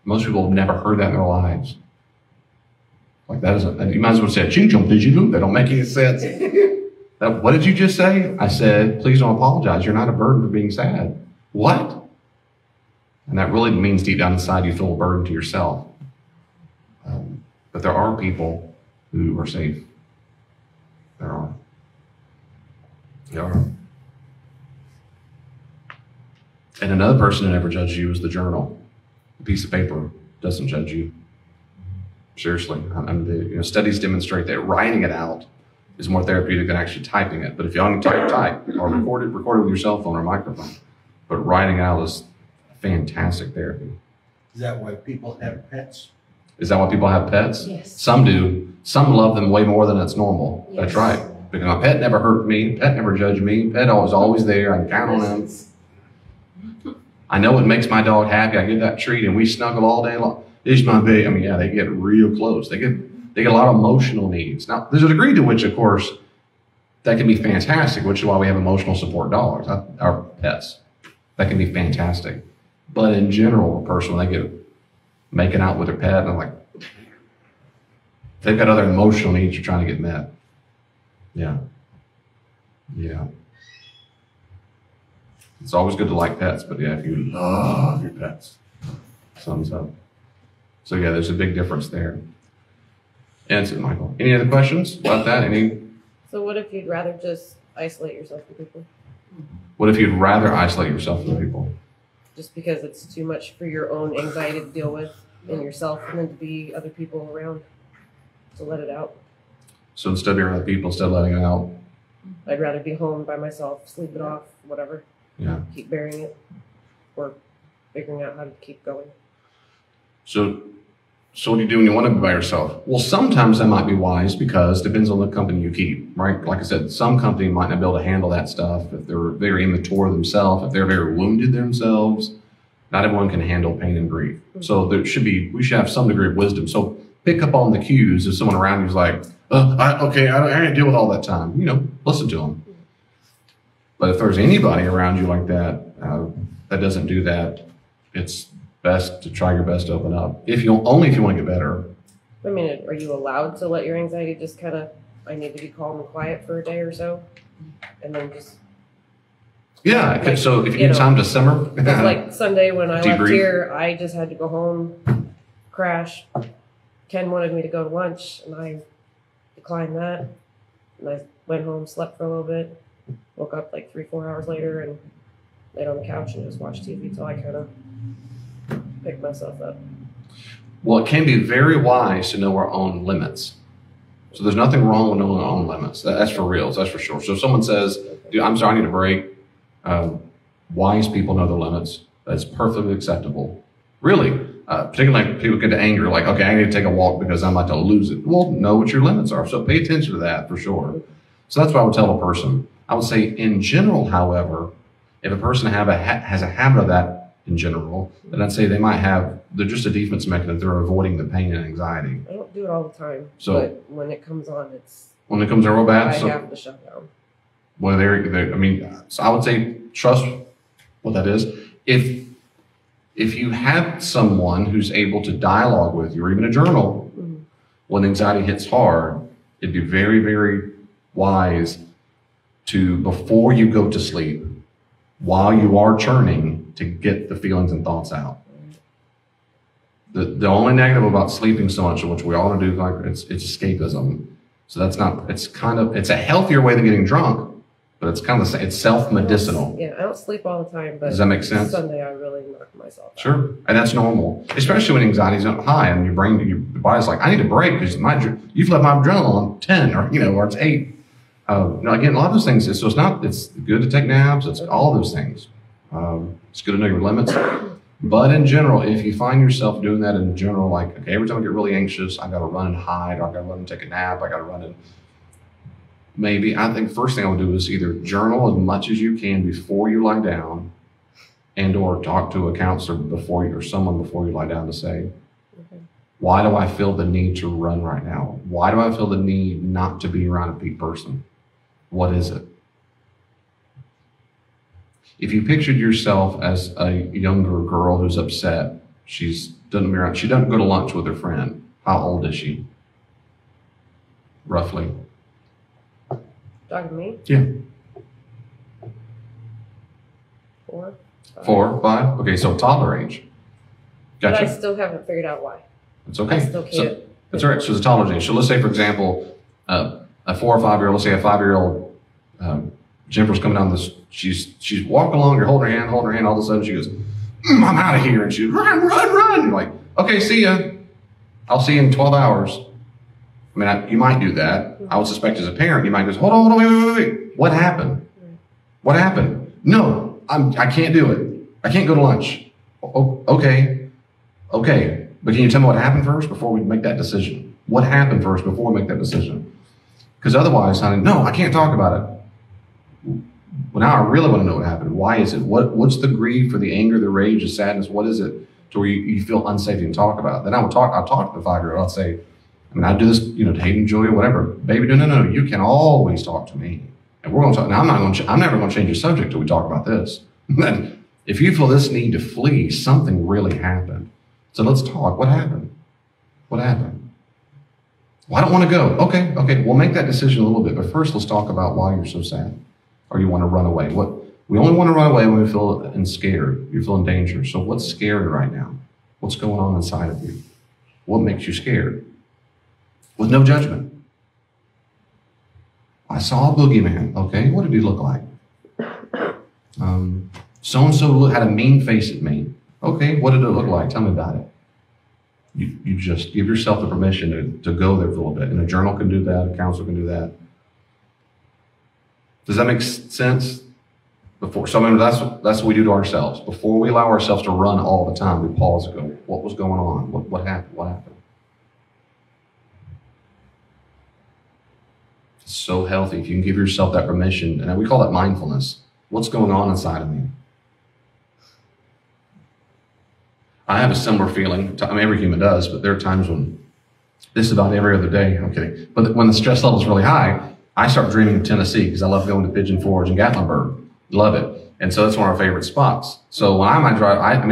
A: Most people have never heard that in their lives. Like that isn't, you might as well say, ching chong, did you? That don't make any sense. What did you just say? I said, please don't apologize. You're not a burden for being sad. What? And that really means deep down inside you feel a burden to yourself. But there are people who are safe. There are. And another person who never judges you is the journal. A piece of paper doesn't judge you. Seriously. Studies demonstrate that writing it out is more therapeutic than actually typing it. But if you only type, or record it with your cell phone or microphone. But writing out is fantastic therapy.
D: Is that why people have pets?
A: Is that why people have pets?
B: Yes.
A: Some do. Some love them way more than it's normal.
B: Yes.
A: That's right. Because my pet never hurt me. Pet never judged me. Pet was always there. I can count on him. I know it makes my dog happy. I give that treat and we snuggle all day long. This is my baby. I mean, yeah, they get real close. They get a lot of emotional needs. Now, there's a degree to which, of course, that can be fantastic, which is why we have emotional support dogs, our pets. That can be fantastic. But in general, a person, when they get making out with their pet, and I'm like, they've got other emotional needs you're trying to get met. Yeah. It's always good to like pets, but yeah, if you love your pets, thumbs up. So yeah, there's a big difference there. And Michael, any other questions about that?
C: So what if you'd rather just isolate yourself from people?
A: What if you'd rather isolate yourself from people?
C: Just because it's too much for your own anxiety to deal with in yourself, and then to be other people around to let it out.
A: So instead of being around people, instead of letting it out.
C: I'd rather be home by myself, sleep it off, whatever.
A: Yeah.
C: Keep burying it, or figuring out how to keep going.
A: So what do you do when you want to be by yourself? Well, sometimes that might be wise because it depends on the company you keep, right? Like I said, some company might not be able to handle that stuff if they're very immature themselves, if they're very wounded themselves. Not everyone can handle pain and grief. So we should have some degree of wisdom. So pick up on the cues if someone around you is like, I can't deal with all that time. Listen to them. But if there's anybody around you like that, that doesn't do that, it's best to try your best to open up. Only if you want to get better.
C: I mean, are you allowed to let your anxiety just kind of, I need to be calm and quiet for a day or so? And then just...
A: Yeah,
C: Like,
A: so if you need time to simmer.
C: It's like Sunday when I left
A: Debrief.
C: here, I just had to go home, crash. Ken wanted me to go to lunch, and I declined that. And I went home, slept for a little bit, woke up like 3-4 hours later, and laid on the couch and just watched TV till I kind of picked myself up.
A: Well, it can be very wise to know our own limits. So there's nothing wrong with knowing our own limits. That's for real. That's for sure. So if someone says, dude, I'm sorry, I need a break. Wise people know their limits. That's perfectly acceptable. Really. Particularly like people get to anger, like, okay, I need to take a walk because I'm about to lose it. Well, know what your limits are. So pay attention to that for sure. So that's what I would tell a person. I would say in general, however, if a person has a habit of that in general, then I'd say they're just a defense mechanism. They're avoiding the pain and anxiety.
C: I don't do it all the time.
A: So-
C: but when it comes on,
A: When it comes in real bad,
C: I
A: so
C: have to shut down.
A: well, I mean, so I would say trust what that is. If you have someone who's able to dialogue with you, or even a journal,
C: Mhm.
A: when anxiety hits hard, it'd be very, very wise to, before you go to sleep, while you are churning, to get the feelings and thoughts out. The only negative about sleeping so much, which we all want to do, like it's escapism. So it's a healthier way than getting drunk, but it's kind of the same. It's self-medicinal.
C: Yeah, I don't sleep all the time, but
A: Does that make sense?
C: Sunday I really knock myself out.
A: Sure, and that's normal, especially when anxiety's high and your body's like, I need a break because you've left my adrenaline on 10 or it's 8. Again, a lot of those things. So it's good to take naps. It's all those things. It's good to know your limits. But in general, if you find yourself doing that in general, like, okay, every time I get really anxious, I got to run and hide, or I got to run and take a nap, I got to run and maybe, I think first thing I would do is either journal as much as you can before you lie down, and or talk to a counselor or someone before you lie down to say,
C: Okay.
A: why do I feel the need to run right now? Why do I feel the need not to be around a peak person? What is it? If you pictured yourself as a younger girl who's upset, she doesn't go to lunch with her friend. How old is she? Roughly.
C: Talking to me?
A: Yeah.
C: 4, 5.
A: 4, 5? Okay, so toddler age.
C: But I
A: Gotcha.
C: still haven't figured out why.
A: It's okay.
C: I still can't.
A: That's all right. So it's a toddler age. So let's say, for example, a 4 or 5-year-old, let's say a 5-year-old, Jennifer's coming down this, she's walking along, you're holding her hand, all of a sudden she goes, I'm out of here. And she's run. You're like, okay, see ya. I'll see you in 12 hours. I mean, you might do that. I would suspect as a parent, you might go, hold on, wait. What happened? What happened? No, I can't do it. I can't go to lunch. Okay. But can you tell me what happened first before we make that decision? What happened first before we make that decision? Because otherwise, honey, no, I can't talk about it. Well, now I really want to know what happened. Why is it? What's the grief or the anger, the rage, the sadness? What is it to where you feel unsafe to even talk about? Then I'll talk to the 5-year-old. I'll say, I mean, I do this, to hate and joy or whatever. Baby, no. You can always talk to me. And we're going to talk. Now, I'm never going to change the subject till we talk about this. Then if you feel this need to flee, something really happened. So let's talk. What happened? What happened? Well, I don't want to go. Okay. We'll make that decision a little bit. But first, let's talk about why you're so sad. Or you want to run away. We only want to run away when we feel scared. You feel in danger. So what's scary right now? What's going on inside of you? What makes you scared? With no judgment. I saw a boogeyman. Okay, what did he look like? So-and-so had a mean face at me. Okay, what did it look like? Tell me about it. You just give yourself the permission to go there for a little bit. And a journal can do that. A counselor can do that. Does that make sense? So I mean, that's what we do to ourselves. Before we allow ourselves to run all the time, we pause and go, what was going on? What happened? What happened? It's so healthy if you can give yourself that permission. And we call that mindfulness. What's going on inside of me? I have a similar feeling. I mean, every human does, but there are times when this is about every other day. I'm kidding. But when the stress level is really high, I start dreaming of Tennessee because I love going to Pigeon Forge and Gatlinburg. Love it. And so that's one of our favorite spots. So when I might drive, I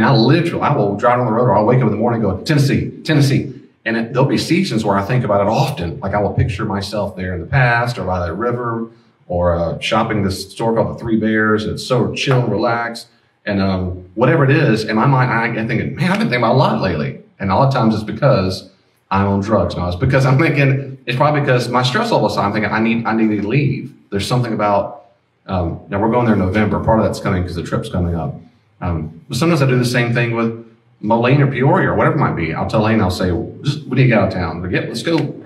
A: will drive on the road or I'll wake up in the morning and go, Tennessee. And there'll be seasons where I think about it often. Like I will picture myself there in the past or by that river or shopping this store called the Three Bears. And it's so chill and relaxed. And whatever it is, in my mind, I'm thinking, man, I've been thinking about a lot lately. And a lot of times it's because I'm on drugs. No, it's because I'm thinking, it's probably because my stress level is high. I'm thinking I need to leave. There's something about, now we're going there in November. Part of that's coming because the trip's coming up. But sometimes I do the same thing with Moline or Peoria or whatever it might be. I'll tell Lane, I'll say, we need to get out of town. Let's go.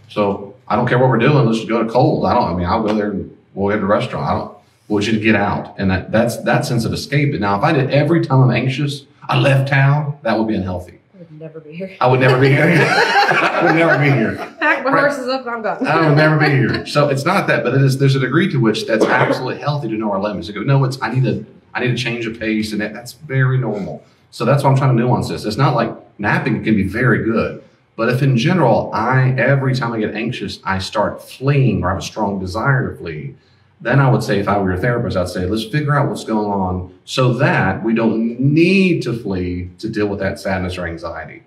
A: So I don't care what we're doing. Let's just go to Cold. I'll go there and we'll get to a restaurant. We want you to get out. And that's that sense of escape. But now if I did every time I'm anxious, I left town, that would be unhealthy.
C: I would never be here.
A: I would never be here. I would never be here.
C: Pack my horses up and I'm gone.
A: I would never be here. So it's not that, but there's a degree to which that's absolutely healthy to know our limits. To go, no, I need to change of pace, and that's very normal. So that's why I'm trying to nuance this. It's not like napping can be very good, but if in general, every time I get anxious, I start fleeing or I have a strong desire to flee, then I would say, if I were your therapist, I'd say, let's figure out what's going on so that we don't need to flee to deal with that sadness or anxiety.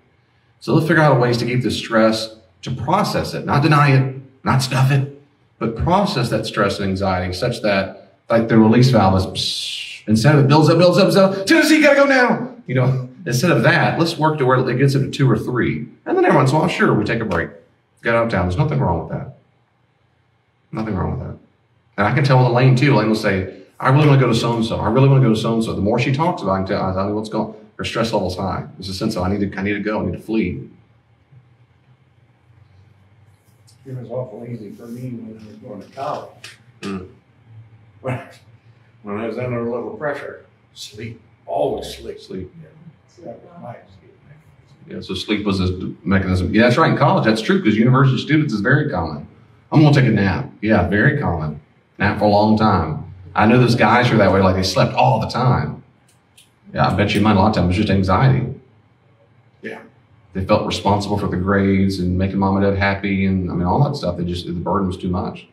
A: So let's figure out ways to keep the stress, to process it, not deny it, not stuff it, but process that stress and anxiety such that, like, the release valve is, psh, instead of it builds up, Tennessee, gotta go now. You know, instead of that, let's work to where it gets up to 2 or 3. And then every once in a while, sure, we take a break. Get out of town. There's nothing wrong with that. Nothing wrong with that. And I can tell with Elaine too. Elaine will say, I really want to go to so-and-so. I really want to go to so-and-so. The more she talks about it, I can tell what's going on. Her stress level's high. There's a sense of, I need to go. I need to flee.
D: It was awful easy for me when I was going to college.
A: Mm.
D: When I was under a little pressure, sleep, always sleep.
A: Sleep.
D: That was my escape mechanism.
A: Yeah, so sleep was a mechanism. Yeah, that's right. In college, that's true, because university students is very common. I'm going to take a nap. Yeah, very common. Nap for a long time. I know those guys are that way, like they slept all the time. Yeah, I bet you mine a lot of times it was just anxiety.
D: Yeah.
A: They felt responsible for the grades and making mom and dad happy, and I mean, all that stuff. The burden was too much.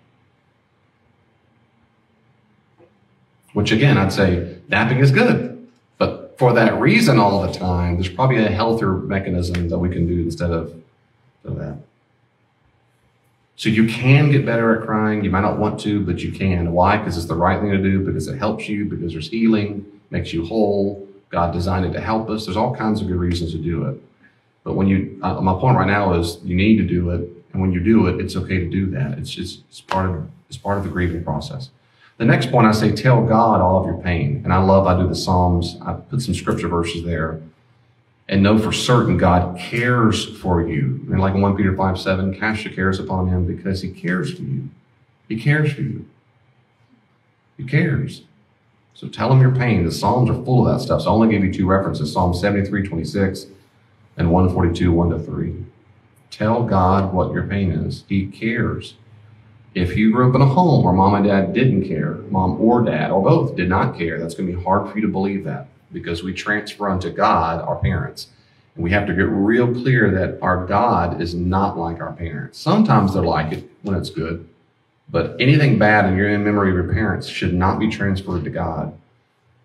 A: Which again, I'd say napping is good. But for that reason all the time, there's probably a healthier mechanism that we can do instead of that. So you can get better at crying. You might not want to, but you can. Why? Because it's the right thing to do, because it helps you, because there's healing, makes you whole. God designed it to help us. There's all kinds of good reasons to do it. But when my point right now is you need to do it. And when you do it, it's okay to do that. It's part of the grieving process. The next point, I say, tell God all of your pain. And I do the Psalms. I put some scripture verses there. And know for certain God cares for you. And like in 1 Peter 5:7, cast your cares upon him because he cares for you. He cares for you. He cares. So tell him your pain. The Psalms are full of that stuff. So I only gave you 2 references, Psalm 73:26 and 142, 1-3. Tell God what your pain is. He cares. If you grew up in a home where mom and dad didn't care, mom or dad or both did not care, that's going to be hard for you to believe that, because we transfer unto God our parents. And we have to get real clear that our God is not like our parents. Sometimes they're like it when it's good, but anything bad in your memory of your parents should not be transferred to God.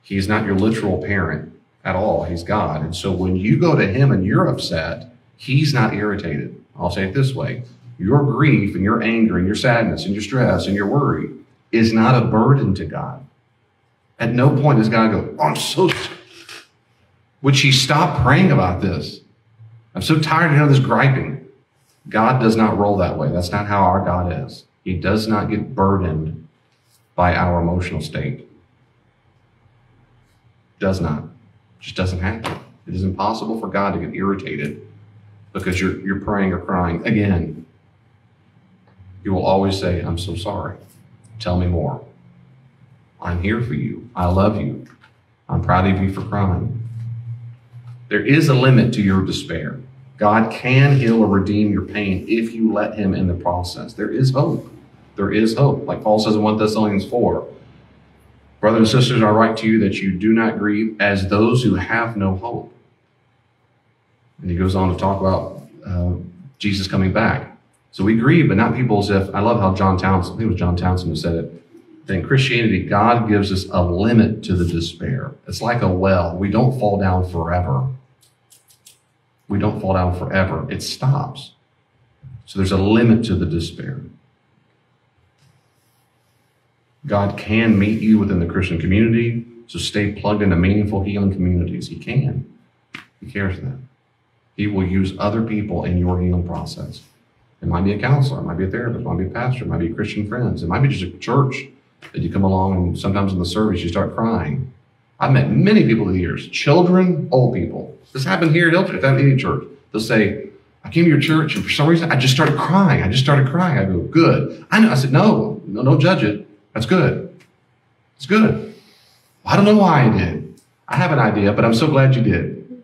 A: He's not your literal parent at all. He's God. And so when you go to him and you're upset, he's not irritated. I'll say it this way. Your grief and your anger and your sadness and your stress and your worry is not a burden to God. At no point does God go, oh, I'm so... Would she stop praying about this? I'm so tired of this griping. God does not roll that way. That's not how our God is. He does not get burdened by our emotional state. Does not. Just doesn't happen. It is impossible for God to get irritated because you're praying or crying. Again, you will always say, I'm so sorry. Tell me more. I'm here for you. I love you. I'm proud of you for crying. There is a limit to your despair. God can heal or redeem your pain if you let him in the process. There is hope. There is hope. Like Paul says in 1 Thessalonians 4, brothers and sisters, I write to you that you do not grieve as those who have no hope. And he goes on to talk about Jesus coming back. So we grieve, but not people as if, I love how John Townsend, I think it was John Townsend who said it, that in Christianity, God gives us a limit to the despair. It's like a well. We don't fall down forever. We don't fall down forever. It stops. So there's a limit to the despair. God can meet you within the Christian community, so stay plugged into meaningful healing communities. He can. He cares for that. He will use other people in your healing process. It might be a counselor, it might be a therapist, it might be a pastor, it might be Christian friends, it might be just a church that you come along and sometimes in the service you start crying. I've met many people through the years, children, old people. This happened here at Hilltop, at any church. They'll say, I came to your church and for some reason I just started crying. I go, good. I know. I said, no, don't judge it. That's good. It's good. I don't know why I did. I have an idea, but I'm so glad you did.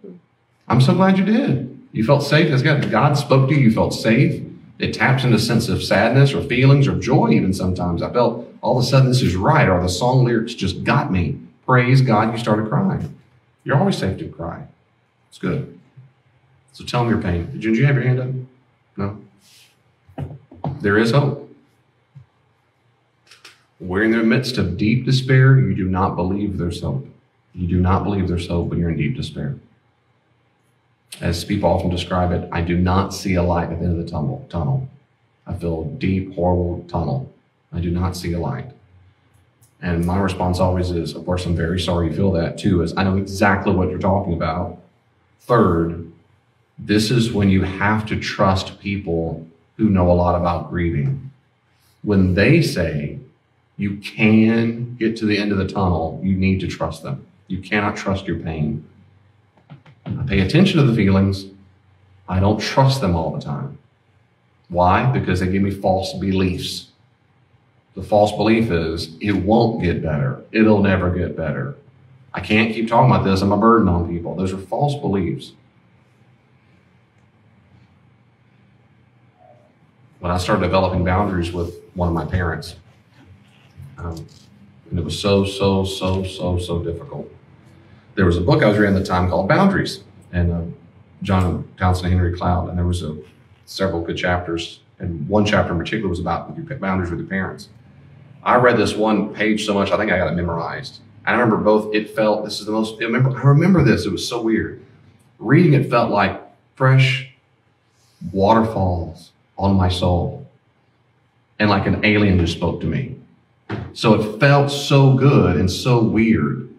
A: I'm so glad you did. You felt safe as God spoke to you. You felt safe. It taps into a sense of sadness or feelings or joy even sometimes. I felt all of a sudden this is right, or the song lyrics just got me. Praise God, you started crying. You're always safe to cry. It's good. So tell them your pain. Did you have your hand up? No? There is hope. We're in the midst of deep despair. You do not believe there's hope. You do not believe there's hope when you're in deep despair. As people often describe it, I do not see a light at the end of the tunnel. I feel a deep, horrible tunnel. I do not see a light. And my response always is, of course, I'm very sorry you feel that too, is I know exactly what you're talking about. Third, this is when you have to trust people who know a lot about grieving. When they say you can get to the end of the tunnel, you need to trust them. You cannot trust your pain. I pay attention to the feelings. I don't trust them all the time. Why? Because they give me false beliefs. The false belief is it won't get better. It'll never get better. I can't keep talking about this. I'm a burden on people. Those are false beliefs. When I started developing boundaries with one of my parents, and it was so difficult. There was a book I was reading at the time called Boundaries, and John Townsend and Henry Cloud, and there was several good chapters, and one chapter in particular was about boundaries with your parents. I read this one page so much, I think I got it memorized. I remember I remember this, it was so weird. Reading it felt like fresh waterfalls on my soul, and like an alien just spoke to me. So it felt so good and so weird.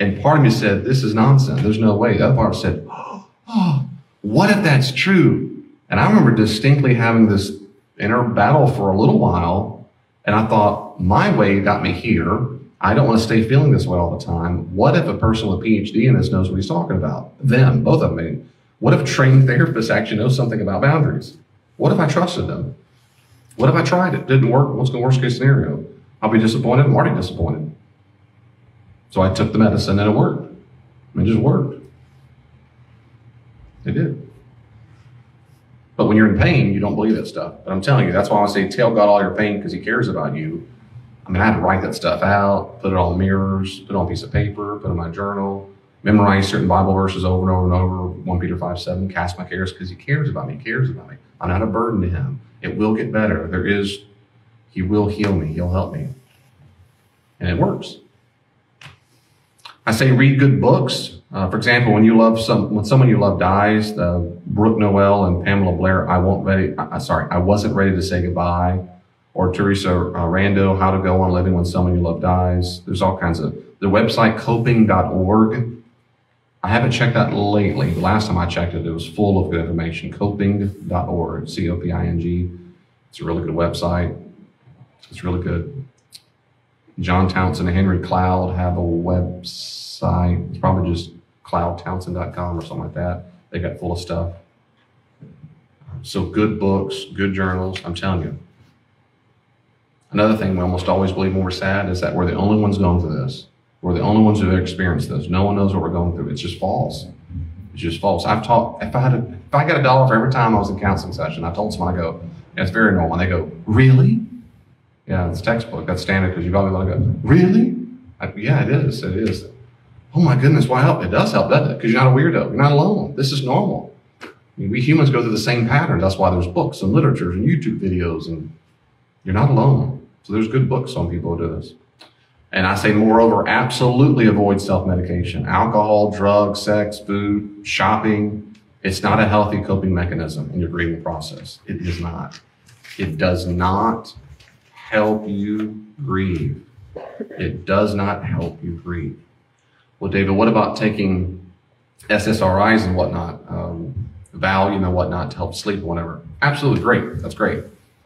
A: And part of me said, this is nonsense. There's no way. The other part said, oh, what if that's true? And I remember distinctly having this inner battle for a little while. And I thought, my way got me here. I don't want to stay feeling this way all the time. What if a person with a PhD in this knows what he's talking about? Them, both of them. What if a trained therapist actually knows something about boundaries? What if I trusted them? What if I tried it? Didn't work? What's the worst case scenario? I'll be disappointed. I'm already disappointed. So I took the medicine and it worked. It just worked. It did. But when you're in pain, you don't believe that stuff. But I'm telling you, that's why I say tell God all your pain because he cares about you. I mean, I had to write that stuff out, put it on mirrors, put it on a piece of paper, put it in my journal, memorize certain Bible verses over and over and over. 1 Peter 5:7, cast my cares because he cares about me. He cares about me. I'm not a burden to him. It will get better. He will heal me. He'll help me. And it works. I say read good books. For example, when someone you love dies, Brooke Noel and Pamela Blair, I wasn't ready to say goodbye, or Teresa Rando, How to Go on Living When Someone You Love Dies. There's all kinds of, the website coping.org. I haven't checked that lately. The last time I checked it, it was full of good information. Coping.org, COPING. It's a really good website. It's really good. John Townsend and Henry Cloud have a website. It's probably just cloudtownsend.com or something like that. They got full of stuff. So good books, good journals, I'm telling you. Another thing we almost always believe when we're sad is that we're the only ones going through this. We're the only ones who have experienced this. No one knows what we're going through. It's just false. It's just false. I've taught, if I got $1 for every time I was in counseling session, I told someone, I go, yeah, it's very normal. And they go, really? Yeah, it's textbook. That's standard because you probably want to go, really? Yeah, it is. It is. Oh my goodness, why help? It does help, doesn't it? Because you're not a weirdo. You're not alone. This is normal. I mean, we humans go through the same patterns. That's why there's books and literature and YouTube videos, and you're not alone. So there's good books on people who do this. And I say, moreover, absolutely avoid self-medication. Alcohol, drugs, sex, food, shopping. It's not a healthy coping mechanism in your grieving process. It is not. It does not help you grieve. It does not help you grieve. Well, David, what about taking SSRIs and whatnot, Valium and whatnot to help sleep or whatever? Absolutely great. That's great.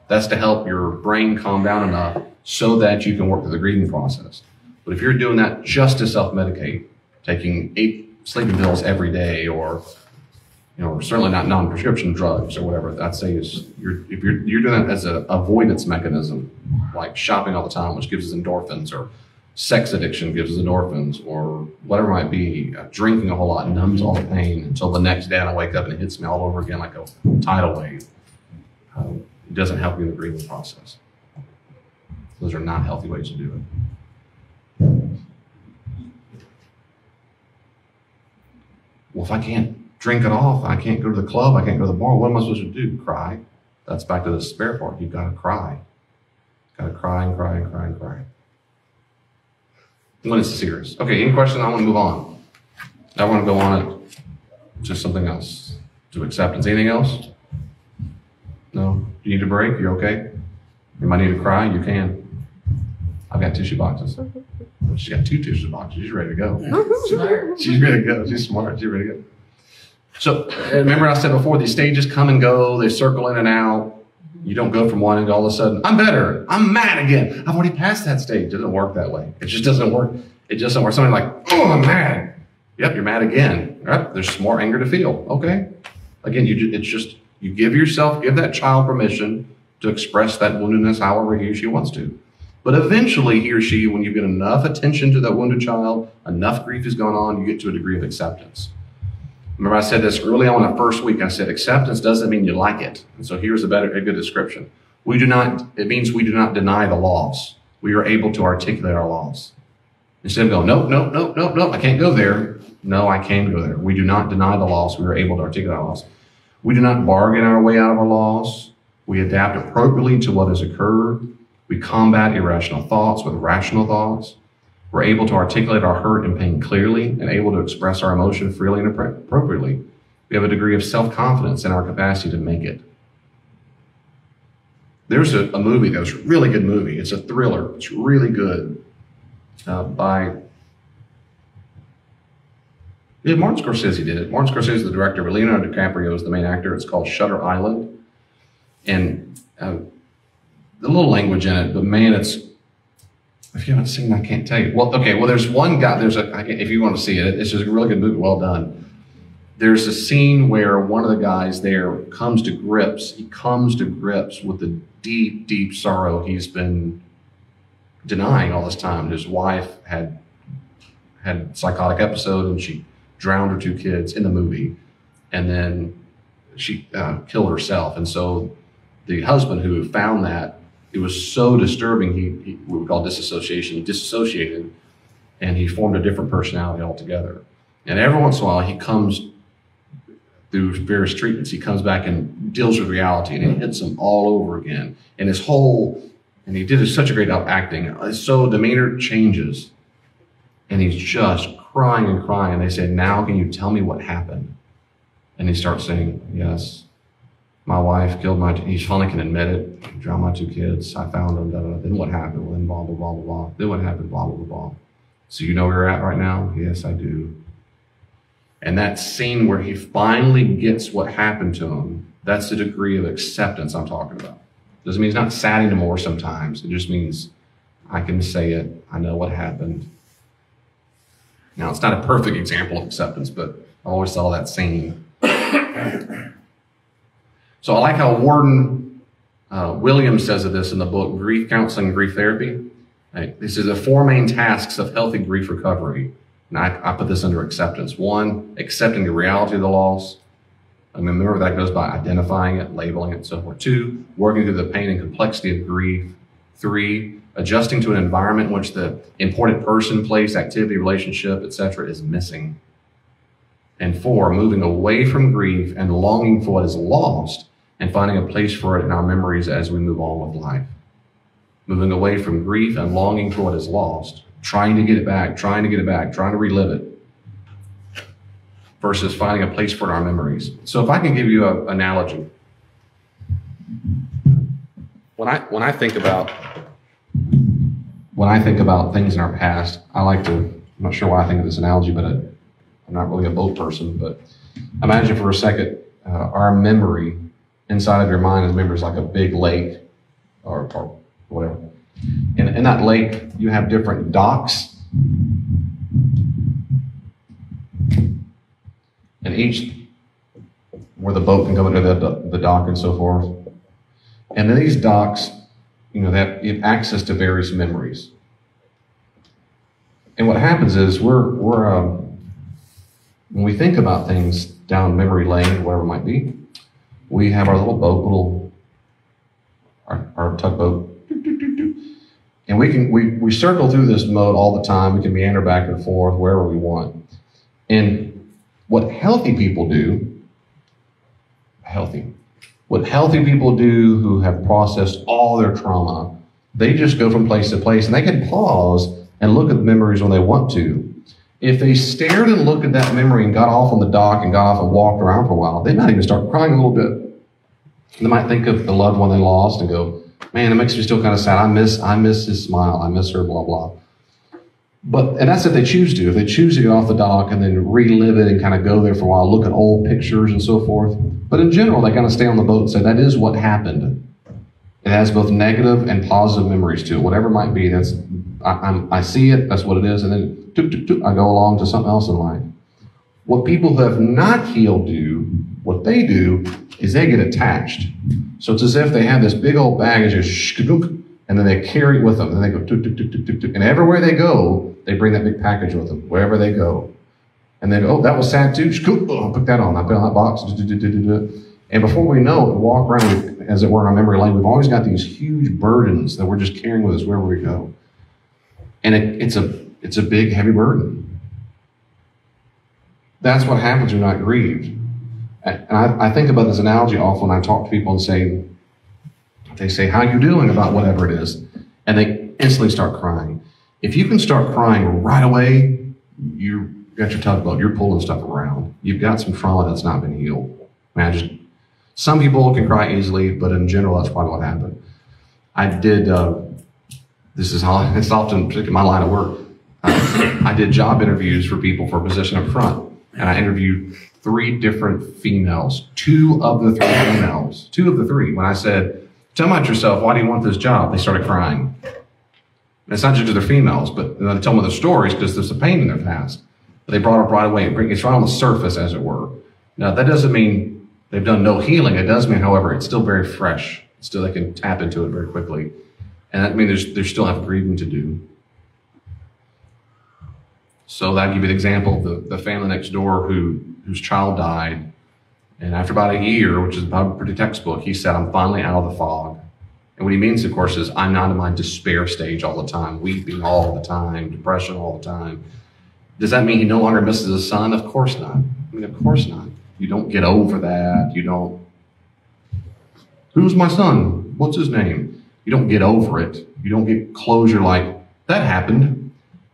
A: That's to help your brain calm down enough so that you can work through the grieving process. But if you're doing that just to self-medicate, taking 8 sleeping pills every day, or certainly not non-prescription drugs or whatever, I'd say if you're doing that as an avoidance mechanism, like shopping all the time, which gives us endorphins, or sex addiction gives endorphins, or whatever it might be. Drinking a whole lot numbs all the pain until the next day I wake up and it hits me all over again like a tidal wave. It doesn't help you in the grieving process. Those are not healthy ways to do it. Well, if I can't drink it off, I can't go to the club, I can't go to the bar, what am I supposed to do? Cry? That's back to the despair part. You've got to cry. Got to cry and cry and cry and cry. When it's serious. Okay, any questions? I want to move on. I want to go on to something else, to acceptance. Anything else? No? You need a break? You okay? You might need to cry? You can. I've got tissue boxes. She's got 2 tissue boxes. She's ready to go.
B: Smart.
A: She's ready to go. She's smart. She's ready to go. So remember I said before, these stages come and go. They circle in and out. You don't go from one and all of a sudden, I'm better. I'm mad again. I've already passed that stage. It doesn't work that way. It just doesn't work. It just doesn't work. Somebody like, oh, I'm mad. Yep, you're mad again. Right? There's some more anger to feel. Okay. Again, you give that child permission to express that woundedness however he or she wants to. But eventually, he or she, when you get enough attention to that wounded child, enough grief is going on, you get to a degree of acceptance. Remember I said this early on in the first week. I said acceptance doesn't mean you like it. And so here's a good description. It means we do not deny the loss. We are able to articulate our loss. Instead of going, nope, I can't go there. No, I can go there. We do not deny the loss. We are able to articulate our loss. We do not bargain our way out of our loss. We adapt appropriately to what has occurred. We combat irrational thoughts with rational thoughts. We're able to articulate our hurt and pain clearly and able to express our emotion freely and appropriately. We have a degree of self-confidence in our capacity to make it. There's a movie that was a really good movie. It's a thriller. It's really good. Martin Scorsese did it. Martin Scorsese is the director, but Leonardo DiCaprio is the main actor. It's called Shutter Island. And the little language in it, but man, if you haven't seen it, I can't tell you. Well, okay, there's one guy, if you want to see it, it's just a really good movie, well done. There's a scene where one of the guys there comes to grips with the deep, deep sorrow he's been denying all this time. His wife had a psychotic episode and she drowned her 2 kids in the movie, and then she killed herself. And so the husband who found that, it was so disturbing, he what we call disassociation. He disassociated and he formed a different personality altogether. And every once in a while, he comes through various treatments. He comes back and deals with reality, and it hits him all over again. And and he did such a great job acting. So demeanor changes, and he's just crying and crying. And they say, now can you tell me what happened? And he starts saying, yes, my wife killed he finally can admit it. He drowned my 2 kids. I found them. Then what happened? Well, then blah, blah, blah, blah, blah. Then what happened? Blah, blah, blah, blah. So you know where you're at right now? Yes, I do. And that scene where he finally gets what happened to him, that's the degree of acceptance I'm talking about. Doesn't mean he's not sad anymore sometimes. It just means I can say it. I know what happened. Now, it's not a perfect example of acceptance, but I always saw that scene. So I like how Warden Williams says of this in the book, Grief Counseling, Grief Therapy. This is the 4 main tasks of healthy grief recovery. And I put this under acceptance. 1, accepting the reality of the loss. I mean, remember that goes by identifying it, labeling it, and so forth. 2, working through the pain and complexity of grief. 3, adjusting to an environment in which the important person, place, activity, relationship, etc. is missing. And 4, moving away from grief and longing for what is lost and finding a place for it in our memories as we move on with life. Moving away from grief and longing for what is lost, trying to get it back, trying to relive it, versus finding a place for it in our memories. So if I can give you an analogy, when I think about things in our past, I'm not sure why I think of this analogy, but I'm not really a boat person, but imagine for a second, our memory inside of your mind is memories like a big lake or whatever. And in that lake, you have different docks. And each, where the boat can go into the dock and so forth. And then these docks, they have access to various memories. And what happens is when we think about things down memory lane, whatever it might be, we have our little boat, our tugboat, and we circle through this mode all the time. We can meander back and forth wherever we want. And what healthy people do, what healthy people do who have processed all their trauma, they just go from place to place, and they can pause and look at the memories when they want to. If they stared and looked at that memory and got off on the dock and got off and walked around for a while, they might even start crying a little bit. They might think of the loved one they lost and go, man, it makes me still kind of sad. I miss his smile. I miss her, blah, blah. And that's if they choose to. If they choose to get off the dock and then relive it and kind of go there for a while, look at old pictures and so forth. But in general, they kind of stay on the boat and say, that is what happened. It has both negative and positive memories to it. Whatever it might be, I see it, that's what it is, and then I go along to something else in life. What people who have not healed do, what they do is they get attached. So it's as if they have this big old baggage of and then they carry it with them. And they go and everywhere they go, they bring that big package with them, wherever they go. And they go, oh, that was sad too. Oh, I'll put that on. I put it on that box. And before we know it, we walk around, as it were, in our memory lane. We've always got these huge burdens that we're just carrying with us wherever we go. And it's a big, heavy burden. That's what happens when you're not grieved. And I think about this analogy often when I talk to people and they say, how you doing about whatever it is? And they instantly start crying. If you can start crying right away, you got your tugboat, you're pulling stuff around. You've got some trauma that's not been healed. Some people can cry easily, but in general, that's probably what happened. I did, it's often, particularly my line of work, I did job interviews for people for a position up front. And I interviewed 3 different females, 2 of the 3 females, 2 of the 3. When I said, tell me about yourself, why do you want this job? They started crying. And it's not just because they're females, but they tell me their stories because there's some pain in their past. But they brought it up right away. It's right on the surface, as it were. Now, that doesn't mean they've done no healing. It does mean, however, it's still very fresh. Still, they can tap into it very quickly. And that means they still have grieving to do. So I'll give you an example of the family next door whose child died. And after about a year, which is about pretty textbook, he said, I'm finally out of the fog. And what he means, of course, is I'm not in my despair stage all the time, weeping all the time, depression all the time. Does that mean he no longer misses his son? Of course not. Of course not. You don't get over that. You don't, who's my son? What's his name? You don't get over it. You don't get closure like, that happened.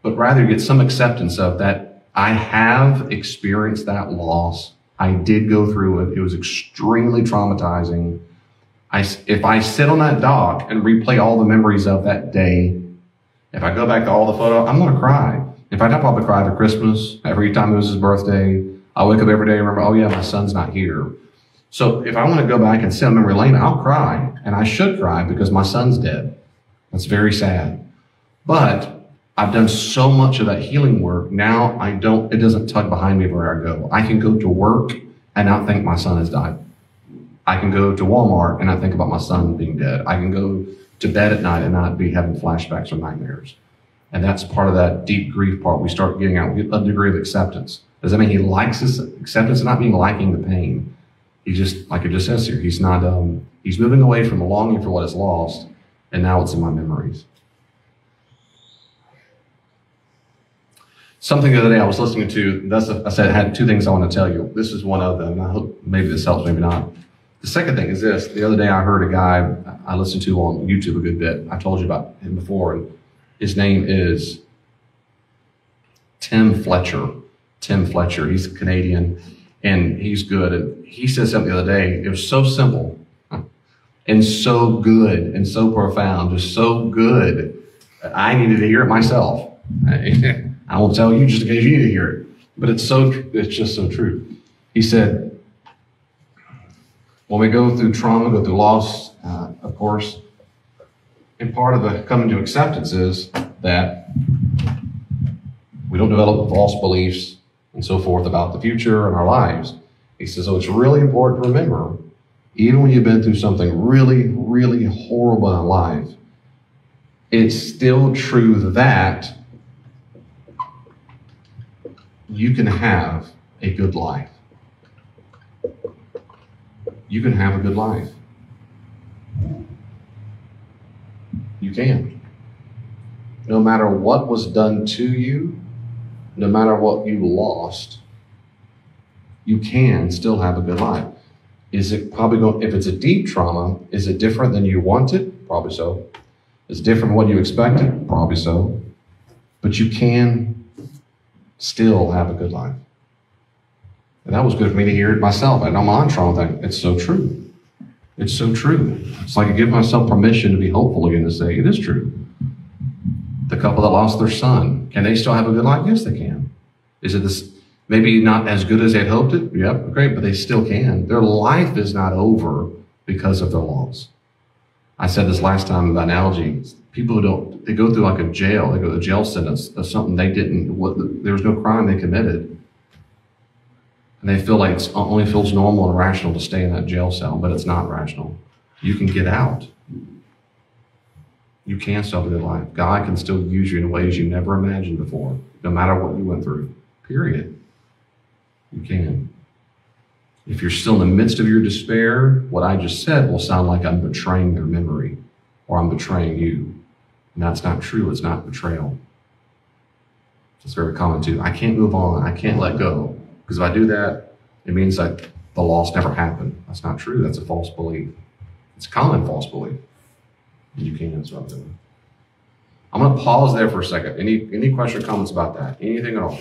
A: But rather you get some acceptance of that. I have experienced that loss. I did go through it. It was extremely traumatizing. If I sit on that dock and replay all the memories of that day, if I go back to all the photos, I'm going to cry. In fact, I probably cry for Christmas. Every time it was his birthday, I wake up every day and remember, oh yeah, my son's not here. So if I want to go back and sit on memory lane, I'll cry. And I should cry because my son's dead. That's very sad. But I've done so much of that healing work. Now it doesn't tug behind me where I go. I can go to work and not think my son has died. I can go to Walmart and not think about my son being dead. I can go to bed at night and not be having flashbacks or nightmares. And that's part of that deep grief part. We start getting out a degree of acceptance. Does that mean he likes this acceptance? Not being liking the pain. He just, like it just says here, he's not, he's moving away from the longing for what is lost, and now it's in my memories. Something the other day I was listening to, I said I had 2 things I want to tell you. This is one of them. I hope maybe this helps, maybe not. The second thing is this. The other day I heard a guy I listened to on YouTube a good bit. I told you about him before. And his name is Tim Fletcher. Tim Fletcher. He's Canadian, and he's good. And he said something the other day. It was so simple and so good and so profound, just so good. I needed to hear it myself. I won't tell you just in case you need to hear it, but it's just so true. He said, when we go through trauma, go through loss, of course, and part of the coming to acceptance is that we don't develop false beliefs and so forth about the future and our lives. He says, so it's really important to remember, even when you've been through something really, really horrible in life, it's still true that you can have a good life. You can have a good life. You can. No matter what was done to you, no matter what you lost, you can still have a good life. Is it probably going, if it's a deep trauma, is it different than you wanted? Probably so. Is it different from what you expected? Probably so. But you can still have a good life. And that was good for me to hear it myself. I know my own trauma thing. It's so true. It's so true. It's like I give myself permission to be hopeful again, to say it is true. The couple that lost their son, can they still have a good life? Yes, they can. Is it this, maybe not as good as they'd hoped it? Yep, great, but they still can. Their life is not over because of their loss. I said this last time, the analogy, people who don't, they go through like a jail, they go to a jail sentence of something they didn't, there was no crime they committed. And they feel like it only feels normal and rational to stay in that jail cell, but it's not rational. You can get out. You can still have a good life. God can still use you in ways you never imagined before, no matter what you went through, period. You can. If you're still in the midst of your despair, what I just said will sound like I'm betraying their memory or I'm betraying you. And that's not true. It's not betrayal. It's very common too. I can't move on. I can't let go. Because if I do that, it means that the loss never happened. That's not true. That's a false belief. It's a common false belief. And you can, that's what I'm doing. I'm going to pause there for a second. Any question or comments about that? Anything at all?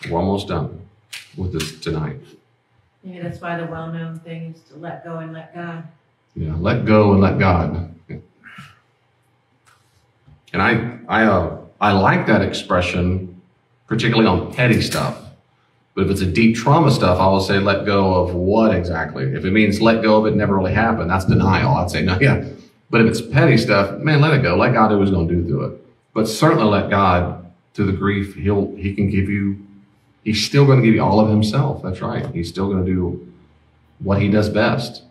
A: We're almost done with this tonight.
B: Maybe that's why the well-known thing is to let go and let God.
A: Yeah, let go and let God. And I like that expression, particularly on petty stuff. But if it's a deep trauma stuff, I will say let go of what exactly? If it means let go of it never really happened, that's denial. I'd say no, yeah. But if it's petty stuff, man, let it go. Let God do what he's going to do through it. But certainly let God, through the grief, he can give you, he's still going to give you all of himself. That's right. He's still going to do what he does best.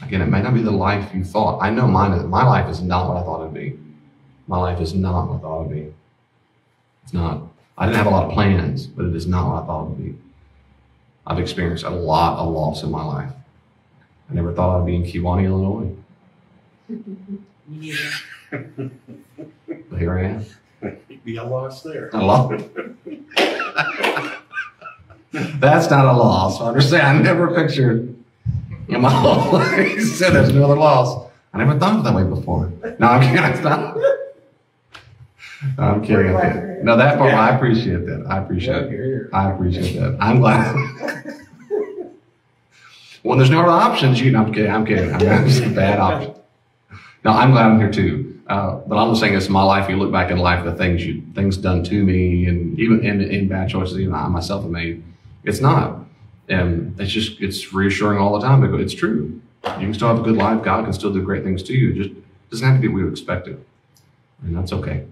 A: Again, it may not be the life you thought. I know my life is not what I thought it'd be. My life is not what I thought it'd be. It's not. I didn't have a lot of plans, but it is not what I thought it would be. I've experienced a lot of loss in my life. I never thought I'd be in Kewanee, Illinois.
B: Me neither.
A: But here I am.
D: Be a loss there.
A: A loss. That's not a loss. I understand. I never pictured in my whole life said there's no other loss. I never thought of it that way before. No, I'm kidding. I'm kidding. I'm kidding. No, that part, I appreciate that. I appreciate it. I appreciate that. I'm glad. When there's no other options, I'm kidding. I'm kidding. I'm just a bad option. No, I'm glad I'm here too. But I'm just saying it's my life. You look back in life, the things done to me, and even in bad choices, even I myself have made. It's not. And it's reassuring all the time. It's true. You can still have a good life. God can still do great things to you. It just doesn't have to be what you expected. And that's okay.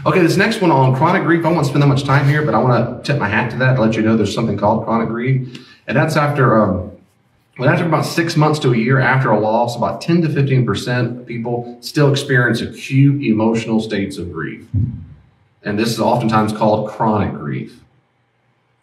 A: Okay, this next one on chronic grief, I won't spend that much time here, but I want to tip my hat to that to let you know there's something called chronic grief. And that's after about 6 months to a year after a loss, about 10 to 15% of people still experience acute emotional states of grief. And this is oftentimes called chronic grief.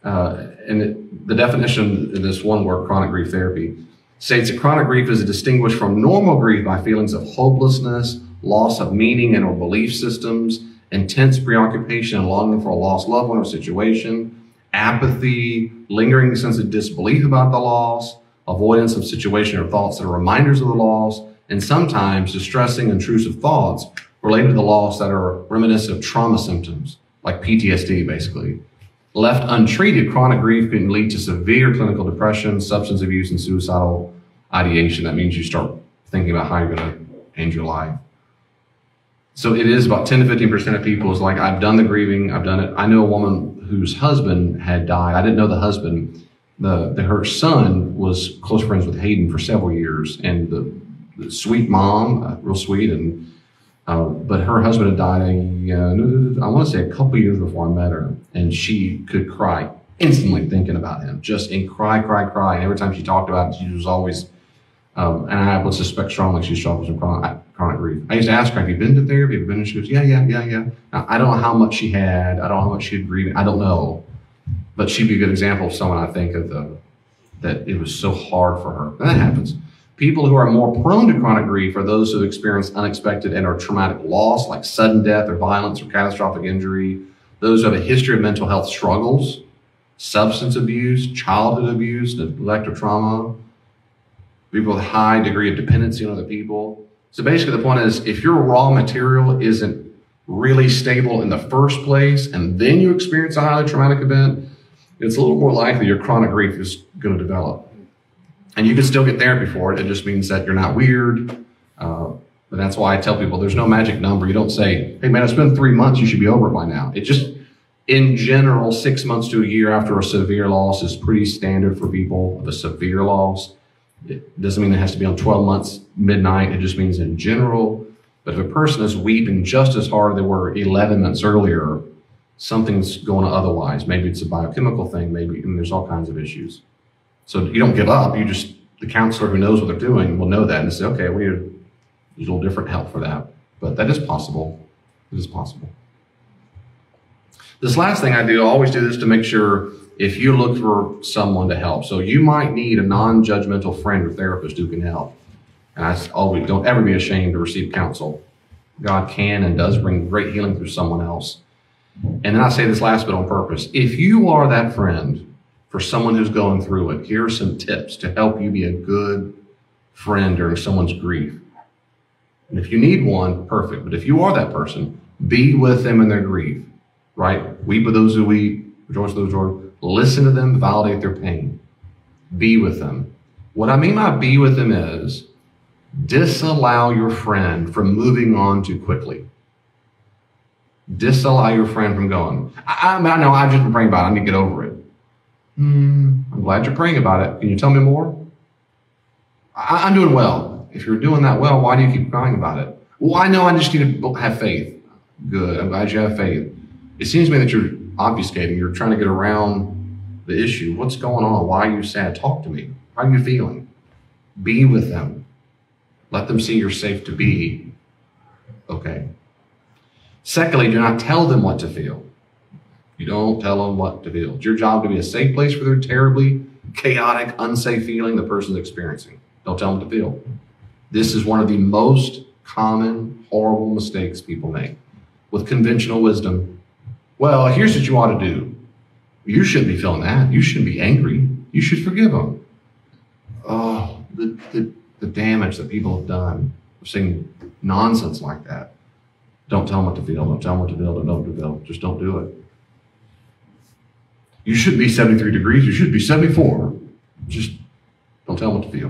A: The definition in this one word, chronic grief therapy, states that chronic grief is distinguished from normal grief by feelings of hopelessness, loss of meaning and or belief systems, intense preoccupation and longing for a lost loved one or situation, apathy, lingering sense of disbelief about the loss, avoidance of situation or thoughts that are reminders of the loss, and sometimes distressing, intrusive thoughts related to the loss that are reminiscent of trauma symptoms, like PTSD, basically. Left untreated, chronic grief can lead to severe clinical depression, substance abuse, and suicidal ideation. That means you start thinking about how you're going to end your life. So it is about 10 to 15% of people is like, I've done the grieving, I've done it. I know a woman whose husband had died. I didn't know the husband. Her son was close friends with Hayden for several years, and the sweet mom, real sweet, and but her husband had died, I want to say a couple years before I met her, and she could cry instantly thinking about him, and cry. And every time she talked about it, she was always And I would suspect strongly she struggles with chronic grief. I used to ask her, have you been to therapy? Have you been? And she goes, yeah. Now, I don't know how much she had. I don't know how much she had grieved. I don't know. But she'd be a good example of someone I think of that it was so hard for her. And that happens. People who are more prone to chronic grief are those who experience unexpected and or traumatic loss, like sudden death or violence or catastrophic injury. Those who have a history of mental health struggles, substance abuse, childhood abuse, neglect or trauma, people with a high degree of dependency on other people. So basically the point is, if your raw material isn't really stable in the first place, and then you experience a highly traumatic event, it's a little more likely your chronic grief is going to develop. And you can still get therapy for it. It just means that you're not weird. But that's why I tell people there's no magic number. You don't say, hey man, it's been 3 months, you should be over it by now. It just, in general, 6 months to a year after a severe loss is pretty standard for people with a severe loss. It doesn't mean it has to be on 12 months midnight. It just means in general. But if a person is weeping just as hard as they were 11 months earlier, something's going on otherwise. Maybe it's a biochemical thing, maybe, and there's all kinds of issues. So you don't give up. You just, the counselor who knows what they're doing will know that and say, okay, we need a little different help for that. But that is possible. It is possible. This last thing I do, I always do this to make sure if you look for someone to help. So you might need a non-judgmental friend or therapist who can help. And I always, don't ever be ashamed to receive counsel. God can and does bring great healing through someone else. And then I say this last bit on purpose. If you are that friend for someone who's going through it, here are some tips to help you be a good friend during someone's grief. And if you need one, perfect. But if you are that person, be with them in their grief, right? Weep with those who weep, rejoice with those who rejoice. Listen to them, validate their pain. Be with them. What I mean by be with them is disallow your friend from moving on too quickly. Disallow your friend from going, I know I've just been praying about it. I need to get over it. I'm glad you're praying about it. Can you tell me more? I'm doing well. If you're doing that well, why do you keep crying about it? Well, I know I just need to have faith. Good. I'm glad you have faith. It seems to me that you're obfuscating. You're trying to get around the issue. What's going on? Why are you sad? Talk to me. How are you feeling? Be with them. Let them see you're safe to be okay. Secondly, do not tell them what to feel. You don't tell them what to feel. It's your job to be a safe place for their terribly chaotic, unsafe feeling the person's experiencing. Don't tell them what to feel. This is one of the most common, horrible mistakes people make with conventional wisdom. Well, here's what you ought to do. You shouldn't be feeling that. You shouldn't be angry. You should forgive them. Oh, the damage that people have done of saying nonsense like that. Don't tell them what to feel. Don't tell them what to feel. Don't feel. Just don't do it. You shouldn't be 73 degrees. You should be 74. Just don't tell them what to feel.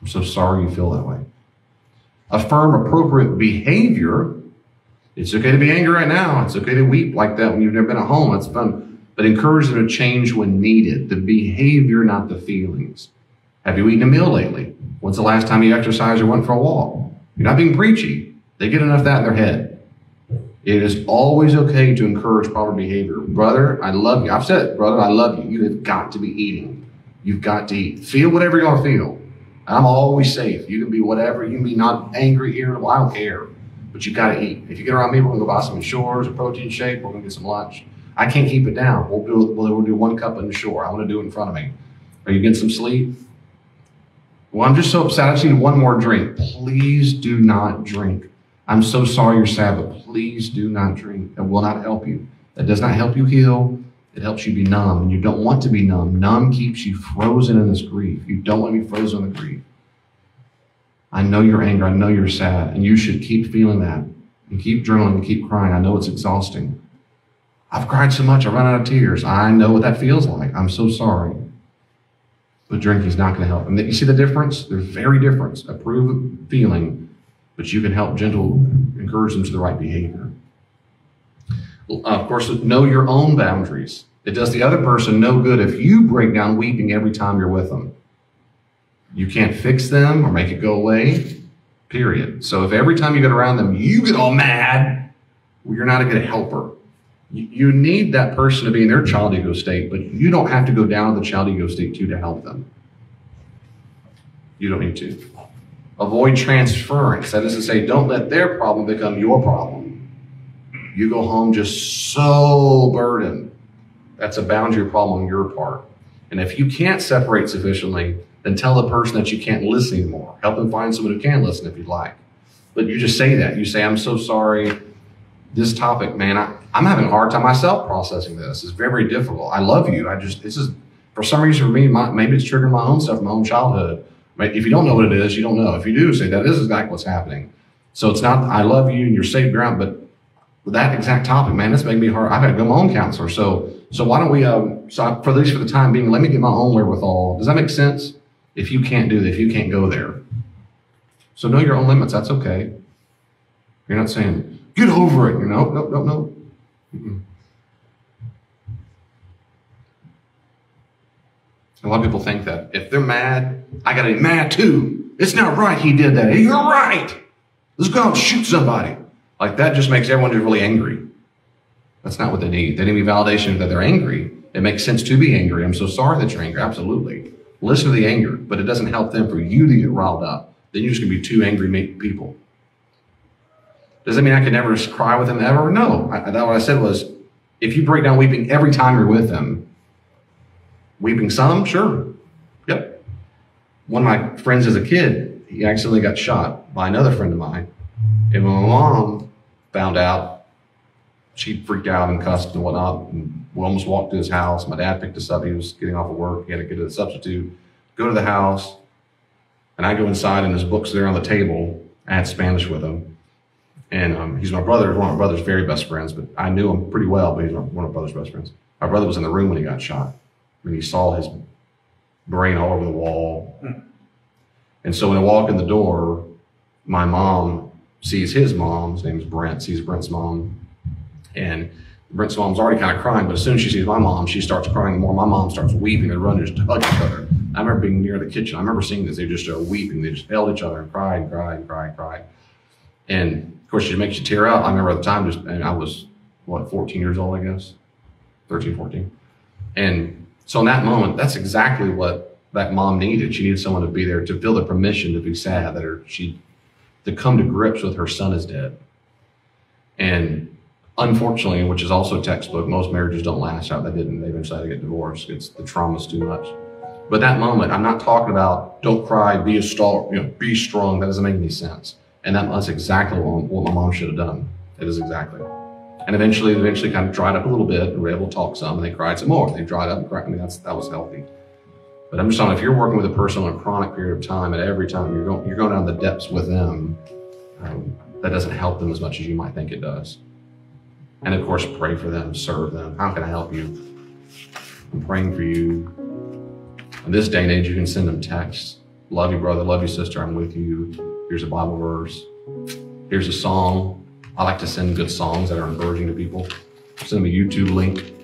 A: I'm so sorry you feel that way. Affirm appropriate behavior. It's okay to be angry right now. It's okay to weep like that when you've never been at home. It's fun. But encourage them to change when needed. The behavior, not the feelings. Have you eaten a meal lately? When's the last time you exercised or went for a walk? You're not being preachy. They get enough of that in their head. It is always okay to encourage proper behavior. Brother, I love you. I've said it, brother, I love you. You have got to be eating. You've got to eat. Feel whatever you want to feel. I'm always safe. You can be whatever. You can be not angry, irritable. I don't care. But you've got to eat. If you get around me, we're going to go buy some Shores, a protein shake. We're going to get some lunch. I can't keep it down. We'll do 1 cup in the Shore. I want to do it in front of me. Are you getting some sleep? Well, I'm just so upset. I just need one more drink. Please do not drink. I'm so sorry you're sad, but please do not drink. That will not help you. That does not help you heal. It helps you be numb, and you don't want to be numb. Numb keeps you frozen in this grief. You don't want to be frozen in the grief. I know you're angry. I know you're sad, and you should keep feeling that and keep journaling and keep crying. I know it's exhausting. I've cried so much, I run out of tears. I know what that feels like. I'm so sorry. But drinking is not going to help. And you see the difference? They're very different. Approve feeling, but you can help encourage them to the right behavior. Of course, know your own boundaries. It does the other person no good if you break down weeping every time you're with them. You can't fix them or make it go away, period. So if every time you get around them, you get all mad, well, you're not a good helper. You need that person to be in their child ego state, but you don't have to go down to the child ego state too to help them. You don't need to. Avoid transference. That is to say, don't let their problem become your problem. You go home just so burdened. That's a boundary problem on your part. And if you can't separate sufficiently, then tell the person that you can't listen anymore. Help them find someone who can listen if you'd like. But you just say that. You say, I'm so sorry. This topic, man, I'm having a hard time myself processing this. It's very, very difficult. I love you. This is, for some reason for me, maybe it's triggering my own stuff, my own childhood. If you don't know what it is, you don't know. If you do, say that is exactly what's happening. So it's not, I love you and you're safe ground, but with that exact topic, man, it's making me hard. I've had to go to my own counselor. So why don't we, for at least for the time being, let me get my own wherewithal. Does that make sense? If you can't do that, if you can't go there. So know your own limits. That's okay. You're not saying, get over it. No. Mm-mm. A lot of people think that if they're mad, I got to be mad too. It's not right he did that. You're right. Let's go out and shoot somebody. Like that just makes everyone just really angry. That's not what they need. They need validation that they're angry. It makes sense to be angry. I'm so sorry that you're angry. Absolutely. Listen to the anger, but it doesn't help them for you to get riled up. Then you're just going to be two angry people. Does that mean I could never cry with them ever? No. What I said was, if you break down weeping every time you're with them, weeping some, sure. Yep. One of my friends as a kid, he accidentally got shot by another friend of mine. And when my mom found out, she freaked out and cussed and whatnot. And we almost walked to his house. My dad picked us up. He was getting off of work. He had to get to the substitute, go to the house. And I go inside and his book's there on the table. I had Spanish with him. And he's my brother, one of my brother's very best friends, but I knew him pretty well, but he's one of my brother's best friends. My brother was in the room when he got shot. And he saw his brain all over the wall. And so when I walk in the door, my mom sees his mom, his name is Brent, sees Brent's mom. And Brent's mom's already kind of crying, but as soon as she sees my mom, she starts crying more. My mom starts weeping and running, just hug each other. I remember being near the kitchen. I remember seeing this. They just started weeping. They just held each other and cried and cried and cried and cried. And of course, it makes you tear up. I remember at the time, and I was, 14 years old, I guess? 13, 14. And so in that moment, that's exactly what that mom needed. She needed someone to be there to feel the permission to be sad, to come to grips with her son is dead. And unfortunately, which is also a textbook, most marriages don't last out. They didn't. They eventually had to get divorced. The trauma's too much. But that moment, I'm not talking about don't cry, be strong. That doesn't make any sense. And that's exactly what my mom should have done. It is exactly. And eventually kind of dried up a little bit, and we were able to talk some, and they cried some more. They dried up and cried. I mean, that was healthy. But I'm just saying, if you're working with a person on a chronic period of time, and every time you're going down the depths with them, that doesn't help them as much as you might think it does. And of course, pray for them, serve them. How can I help you? I'm praying for you. In this day and age, you can send them texts. Love you, brother. Love you, sister. I'm with you. Here's a Bible verse. Here's a song. I like to send good songs that are encouraging to people. Send them a YouTube link.